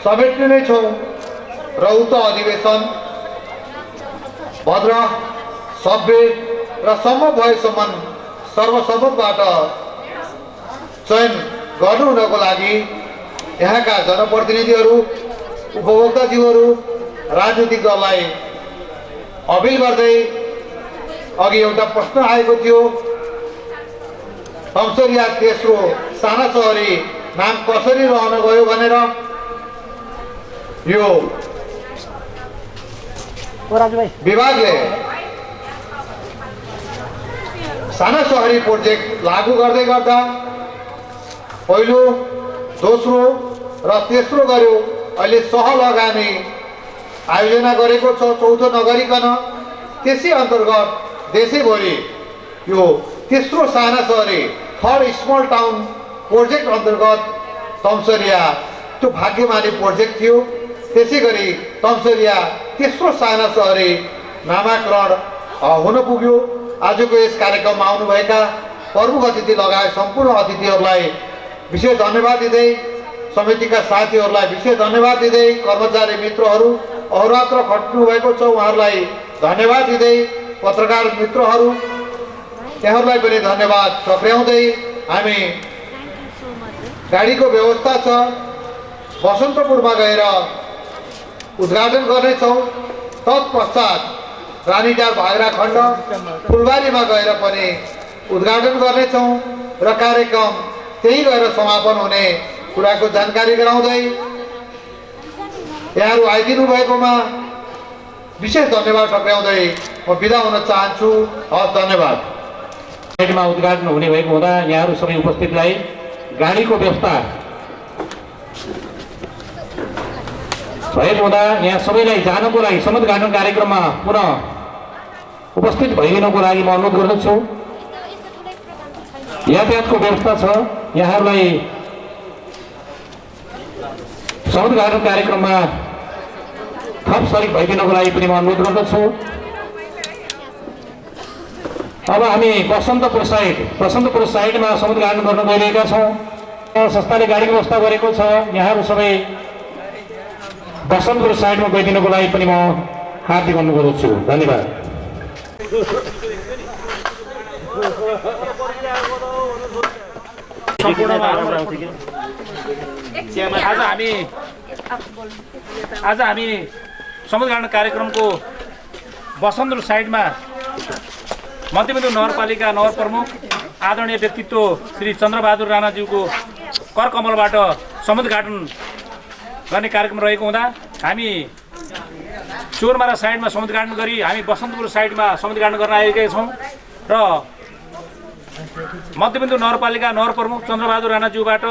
समेट्ने नै छौँ र उक्त अधिवेशन भद्र सभ्य र सम्भव भएसम्म सर्वसम्मतबाट चयन गर्नु हुनको लागि यहाँका जनप्रतिनिधिहरू उपभोक्ताज्यूहरू राजनीतिक दललाई अपिल गर्दै अघि एउटा प्रश्न आएको थियो तमसरिया तेस्रो साना सहरी नाम कसरी रहन गयो भनेर। यो विभागले साना सहरी प्रोजेक्ट लागू गर्दै गर्दा पहिलो दोस्रो र तेस्रो गर्यो। अहिले सहलगानी आयोजना गरेको छ चौथो नगरिकन। त्यसै अन्तर्गत देशैभरि यो तेस्रो साना सहरी थर्ड स्मल टाउन प्रोजेक्ट अन्तर्गत तमसरिया त्यो भाग्यमानी प्रोजेक्ट थियो। त्यसै गरी तमसरिया तेस्रो साना सहरी नामाकरण हुन पुग्यो। आजको यस कार्यक्रममा आउनुभएका प्रमुख अतिथि लगायत सम्पूर्ण अतिथिहरूलाई विशेष धन्यवाद दिँदै समितिका साथीहरूलाई विशेष धन्यवाद दिँदै कर्मचारी मित्रहरू अहोरात्र खट्नु भएको छ उहाँहरूलाई धन्यवाद दिँदै पत्रकार मित्रहरू यहाँहरूलाई पनि धन्यवाद टक्राउँदै हामी गाडीको व्यवस्था छ बसन्तपुरमा गएर उद्घाटन गर्नेछौँ। तत्पश्चात रानीटार भागरा खण्ड फुलबारीमा गएर पनि उद्घाटन गर्नेछौँ र कार्यक्रम त्यही गएर समापन हुने कुराको जानकारी गराउँदै यहाँहरू आइदिनु भएकोमा विशेष धन्यवाद टक्राउँदै म बिदा हुन चाहन्छु। हस्, धन्यवाद। साइडमा उद्घाटन हुने भएको हुँदा यहाँहरू सबै उपस्थितलाई गाडीको व्यवस्था भएको हुँदा यहाँ सबैलाई जानको लागि समुद्घाटन कार्यक्रममा पुनः उपस्थित भइदिनको लागि म अनुरोध गर्दछु। यातायातको व्यवस्था छ, यहाँहरूलाई समुद्घाटन कार्यक्रममा थप सरिक भइदिनको लागि पनि म अनुरोध गर्दछु। अब हामी बसन्तपुर साइडमा समुद्घाटन गर्न गइरहेका छौँ। संस्थाले गाडीको व्यवस्था गरेको छ। यहाँहरू सबै बसन्तपुर साइडमा गइदिनको लागि पनि म हार्दिक अनुरोध गर्दछु। धन्यवाद। आज हामी समुद्घाटन कार्यक्रमको बसन्तपुर साइडमा मध्यबिन्दु नगरपालिका नगर प्रमुख आदरणीय व्यक्तित्व श्री चन्द्रबहादुर राणाज्यूको करकमलबाट समुद्घाटन गर्ने कार्यक्रम रहेको हुँदा हामी चोरमारा साइडमा समुद्घाटन गरी हामी बसन्तपुर साइडमा समुद्घाटन गर्न आएका छौँ र मध्यबिन्दु नगरपालिका नगर प्रमुख चन्द्रबहादुर राणाज्यूबाट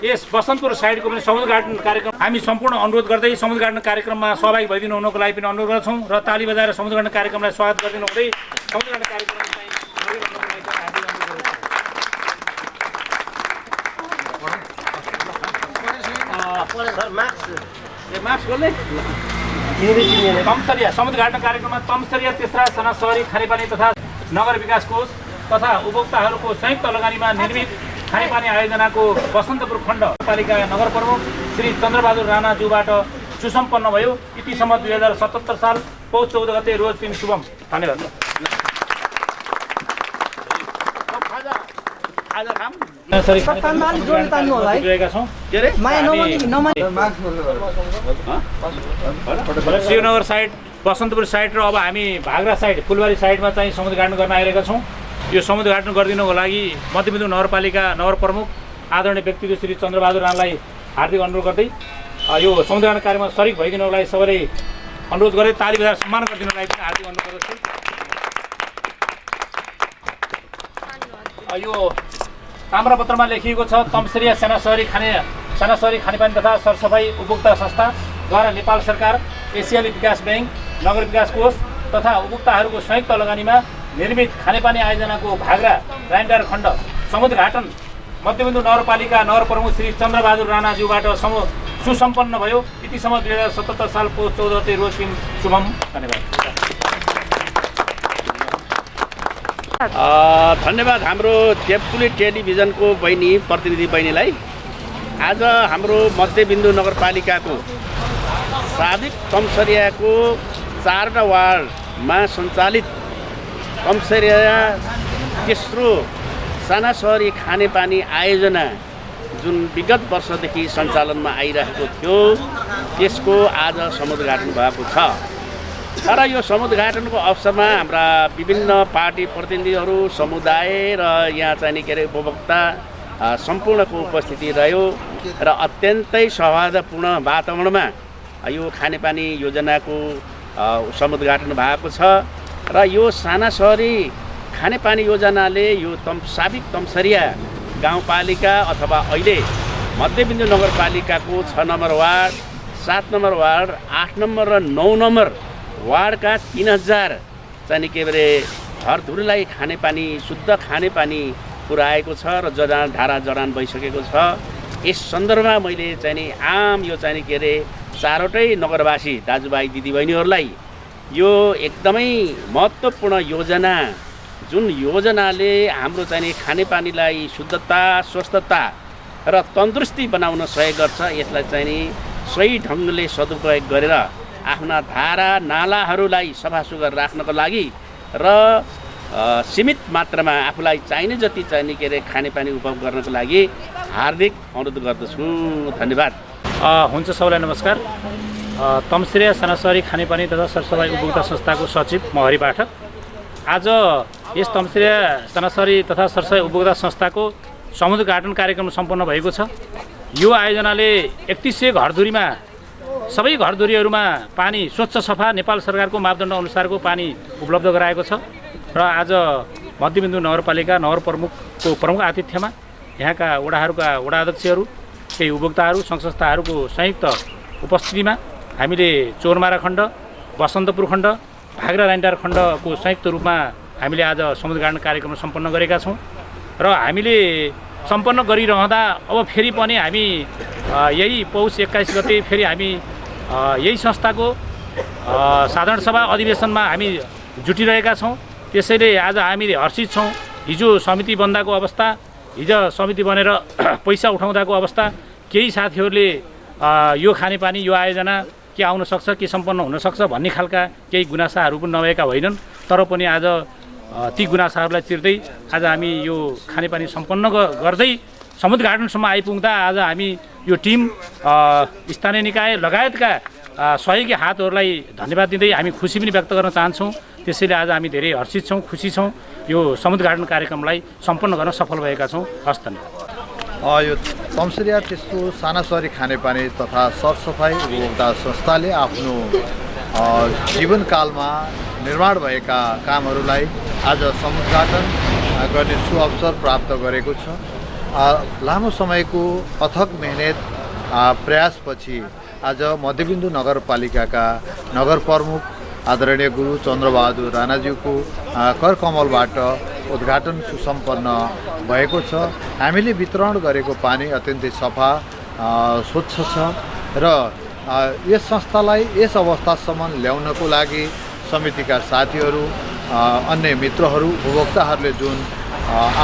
यस बसन्तपुर साइडको पनि समुद्घाटन कार्यक्रम हामी सम्पूर्ण अनुरोध गर्दै समुद्घाटन कार्यक्रममा सहभागी भइदिनु हुनको लागि पनि अनुरोध गर्छौँ र ताली बजाएर समुद्घाटन कार्यक्रमलाई स्वागत गरिदिनु हुँदै समुद्घाटन कार्यक्रम मार्क्स गर्दै तमसरिया समुद्रघाटन कार्यक्रममा तमसरिया तेस्रा साना सहरी खानेपानी तथा नगर विकास कोष तथा उपभोक्ताहरूको संयुक्त लगानीमा निर्मित खानेपानी आयोजनाको बसन्तपुर खण्ड पालिका नगर प्रमुख श्री चन्द्रबहादुर राणाज्यूबाट सुसम्पन्न भयो। यतिसम्म 2077 साल पौष 14 गते रोज 3 शुभम। धन्यवाद। शिवनगर साइड, बसन्तपुर साइड र अब हामी भाग्रा साइड, फुलबारी साइडमा चाहिँ समुद्रघाटन गर्न आइरहेका छौँ। यो समुद्रघाटन गरिदिनुको लागि मध्यबिन्दु नगरपालिका नगर प्रमुख आदरणीय व्यक्तित्व श्री चन्द्रबहादुर राणालाई हार्दिक अनुरोध गर्दै यो समुद्रघाटन कार्यमा सरिक भइदिनुको लागि सबैले अनुरोध गर्दै ताली बजाएर सम्मान गरिदिनुको लागि पनि हार्दिक अनुरोध गर्दछु। यो ताम्रपत्रमा लेखिएको छ तमसरिया साना सहरी खानेपानी तथा सरसफाई उपभोक्ता संस्थाद्वारा नेपाल सरकार, एसियाली विकास ब्याङ्क, नगर विकास कोष तथा उपभोक्ताहरूको संयुक्त लगानीमा निर्मित खानेपानी आयोजनाको भाग्रा राइन्डार खण्ड समुद्रघाटन मध्यबिन्दु नगरपालिका नगर प्रमुख श्री चन्द्रबहादुर राणाज्यूबाट सुसम्पन्न भयो। यतिसम्म 2077 साल पौष 14 गते रोज 3 शुभम। धन्यवाद। धन्यवाद हाम्रो देवकुली टेलिभिजनको बहिनी प्रतिनिधि बहिनीलाई। आज हाम्रो मध्यबिन्दु नगरपालिकाको साबिक तमसरियाको 4वटा वार्डमा सञ्चालित तमसरिया तेस्रो साना सहरी खानेपानी आयोजना जुन विगत वर्षदेखि सञ्चालनमा आइरहेको थियो त्यसको आज समुद्रघाटन भएको छ। तर यो समुद्रघाटनको अवसरमा हाम्रा विभिन्न पार्टी प्रतिनिधिहरू, समुदाय र यहाँ चाहिँ के अरे उपभोक्ता सम्पूर्णको उपस्थिति रह्यो र अत्यन्तै सौहार्दपूर्ण वातावरणमा यो खानेपानी योजनाको समुद्रघाटन भएको छ। र यो साना सहरी खानेपानी योजनाले यो साबिक तमसरिया गाउँपालिका अथवा अहिले मध्यबिन्दु नगरपालिकाको 6 number ward, 7 number ward, 8 number र 9 नम्बर वार्डका 3000 चाहिँ के अरे घरधुरीलाई खानेपानी, शुद्ध खानेपानी पुर्याएको छ र धारा जडान भइसकेको छ। यस सन्दर्भमा मैले चाहिँ नि आम यो चाहिँ के अरे 4वटै नगरवासी दाजुभाइ दिदीबहिनीहरूलाई यो एकदमै महत्त्वपूर्ण योजना जुन योजनाले हाम्रो चाहिँ खानेपानीलाई शुद्धता, स्वस्थता र तन्दुरुस्ती बनाउन सहयोग गर्छ, यसलाई चाहिँ नि सही ढङ्गले सदुपयोग गरेर आफ्ना धारा नालाहरूलाई सफासुग्घर राख्नको लागि र सीमित मात्रामा आफूलाई चाहिने जति चाहिने के अरे खानेपानी उपभोग गर्नको लागि हार्दिक अनुरोध गर्दछु। धन्यवाद। हुन्छ सबैलाई नमस्कार। तमसरिया साना सहरी खानेपानी तथा सरसफाई उपभोक्ता संस्थाको सचिव म हरि पाठक। आज यस तमसरिया साना सहरी तथा सरसफाई उपभोक्ता संस्थाको समुद्रघाटन कार्यक्रम सम्पन्न भएको छ। यो आयोजनाले 3100 घरधुरीमा सबै घरधुरीहरूमा पानी स्वच्छ सफा नेपाल सरकारको मापदण्ड अनुसारको पानी उपलब्ध गराएको छ। र आज मध्यबिन्दु नगरपालिका नगर प्रमुखको प्रमुख आतिथ्यमा यहाँका वडाहरूका वडा अध्यक्षहरू, केही उपभोक्ताहरू, सङ्घ संस्थाहरूको संयुक्त उपस्थितिमा हामीले चोरमारा खण्ड, बसन्तपुर खण्ड, भाग्रा राइन्डार खण्डको संयुक्त रूपमा हामीले आज समुद्रघाटन कार्यक्रम सम्पन्न गरेका छौँ। र हामीले सम्पन्न गरिरहँदा अब फेरि पनि हामी यही पौष 21 गते फेरि हामी यही संस्थाको साधारण सभा अधिवेशनमा हामी जुटिरहेका छौँ। त्यसैले आज हामी हर्षित छौँ। हिजो समिति बन्दाको अवस्था, हिजो समिति बनेर पैसा उठाउँदाको अवस्था, केही साथीहरूले यो खानेपानी यो आयोजना के आउन सक्छ, के सम्पन्न हुन सक्छ भन्ने खालका केही गुनासाहरू पनि नभएका होइनन्। तर पनि आज ती गुनासाहरूलाई चिर्दै आज हामी यो खानेपानी सम्पन्न गर्दै समुद्रघाटनसम्म आइपुग्दा आज हामी यो टिम, स्थानीय निकाय लगायतका सहयोगी हातहरूलाई धन्यवाद दिँदै हामी खुसी पनि व्यक्त गर्न चाहन्छौँ। त्यसैले आज हामी धेरै हर्षित छौँ, खुसी छौँ। यो समुद्रघाटन कार्यक्रमलाई सम्पन्न गर्न सफल भएका छौँ। हस् धन्यवाद। यो तमसरिया तेस्रो साना सहरी खानेपानी तथा सरसफाई उपभोक्ता संस्थाले आफ्नो जीवनकालमा निर्माण भएका कामहरूलाई आज समुद्रघाटन गर्ने सुअवसर प्राप्त गरेको छ। लामो समयको अथक मेहनत प्रयासपछि आज मध्यबिन्दु नगरपालिकाका नगर प्रमुख आदरणीय गुरु चन्द्रबहादुर राणाज्यूको करकमलबाट उद्घाटन सुसम्पन्न भएको छ। हामीले वितरण गरेको पानी अत्यन्तै सफा, स्वच्छ छ र यस संस्थालाई यस अवस्थासम्म ल्याउनको लागि समितिका साथीहरू अन्य मित्रहरू उपभोक्ताहरूले जुन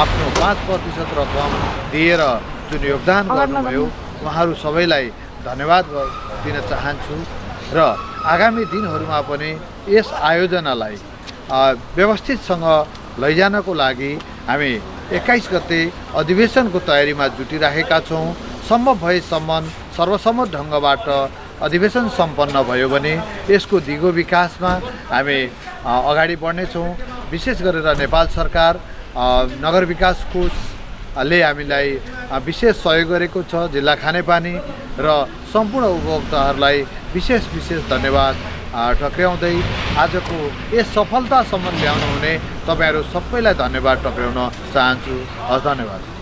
आफ्नो 5% रकम दिएर जुन योगदान गर्नुभयो उहाँहरू सबैलाई धन्यवाद दिन चाहन्छु र आगामी दिनहरूमा पनि यस आयोजनालाई व्यवस्थितसँग लैजानको लागि हामी 21 गते अधिवेशनको तयारीमा जुटिरहेका छौँ। सम्भव भएसम्म सर्वसम्मत ढङ्गबाट अधिवेशन सम्पन्न भयो भने यसको दिगो विकासमा हामी अगाडि बढ्नेछौँ। विशेष गरेर नेपाल सरकार नगर विकास कोषले हामीलाई विशेष सहयोग गरेको छ। जिल्ला खानेपानी र सम्पूर्ण उपभोक्ताहरूलाई विशेष धन्यवाद टक्र्याउँदै आजको यस सफलतासम्म ल्याउनुहुने तपाईँहरू सबैलाई धन्यवाद टक्र्याउन चाहन्छु। हस्, धन्यवाद।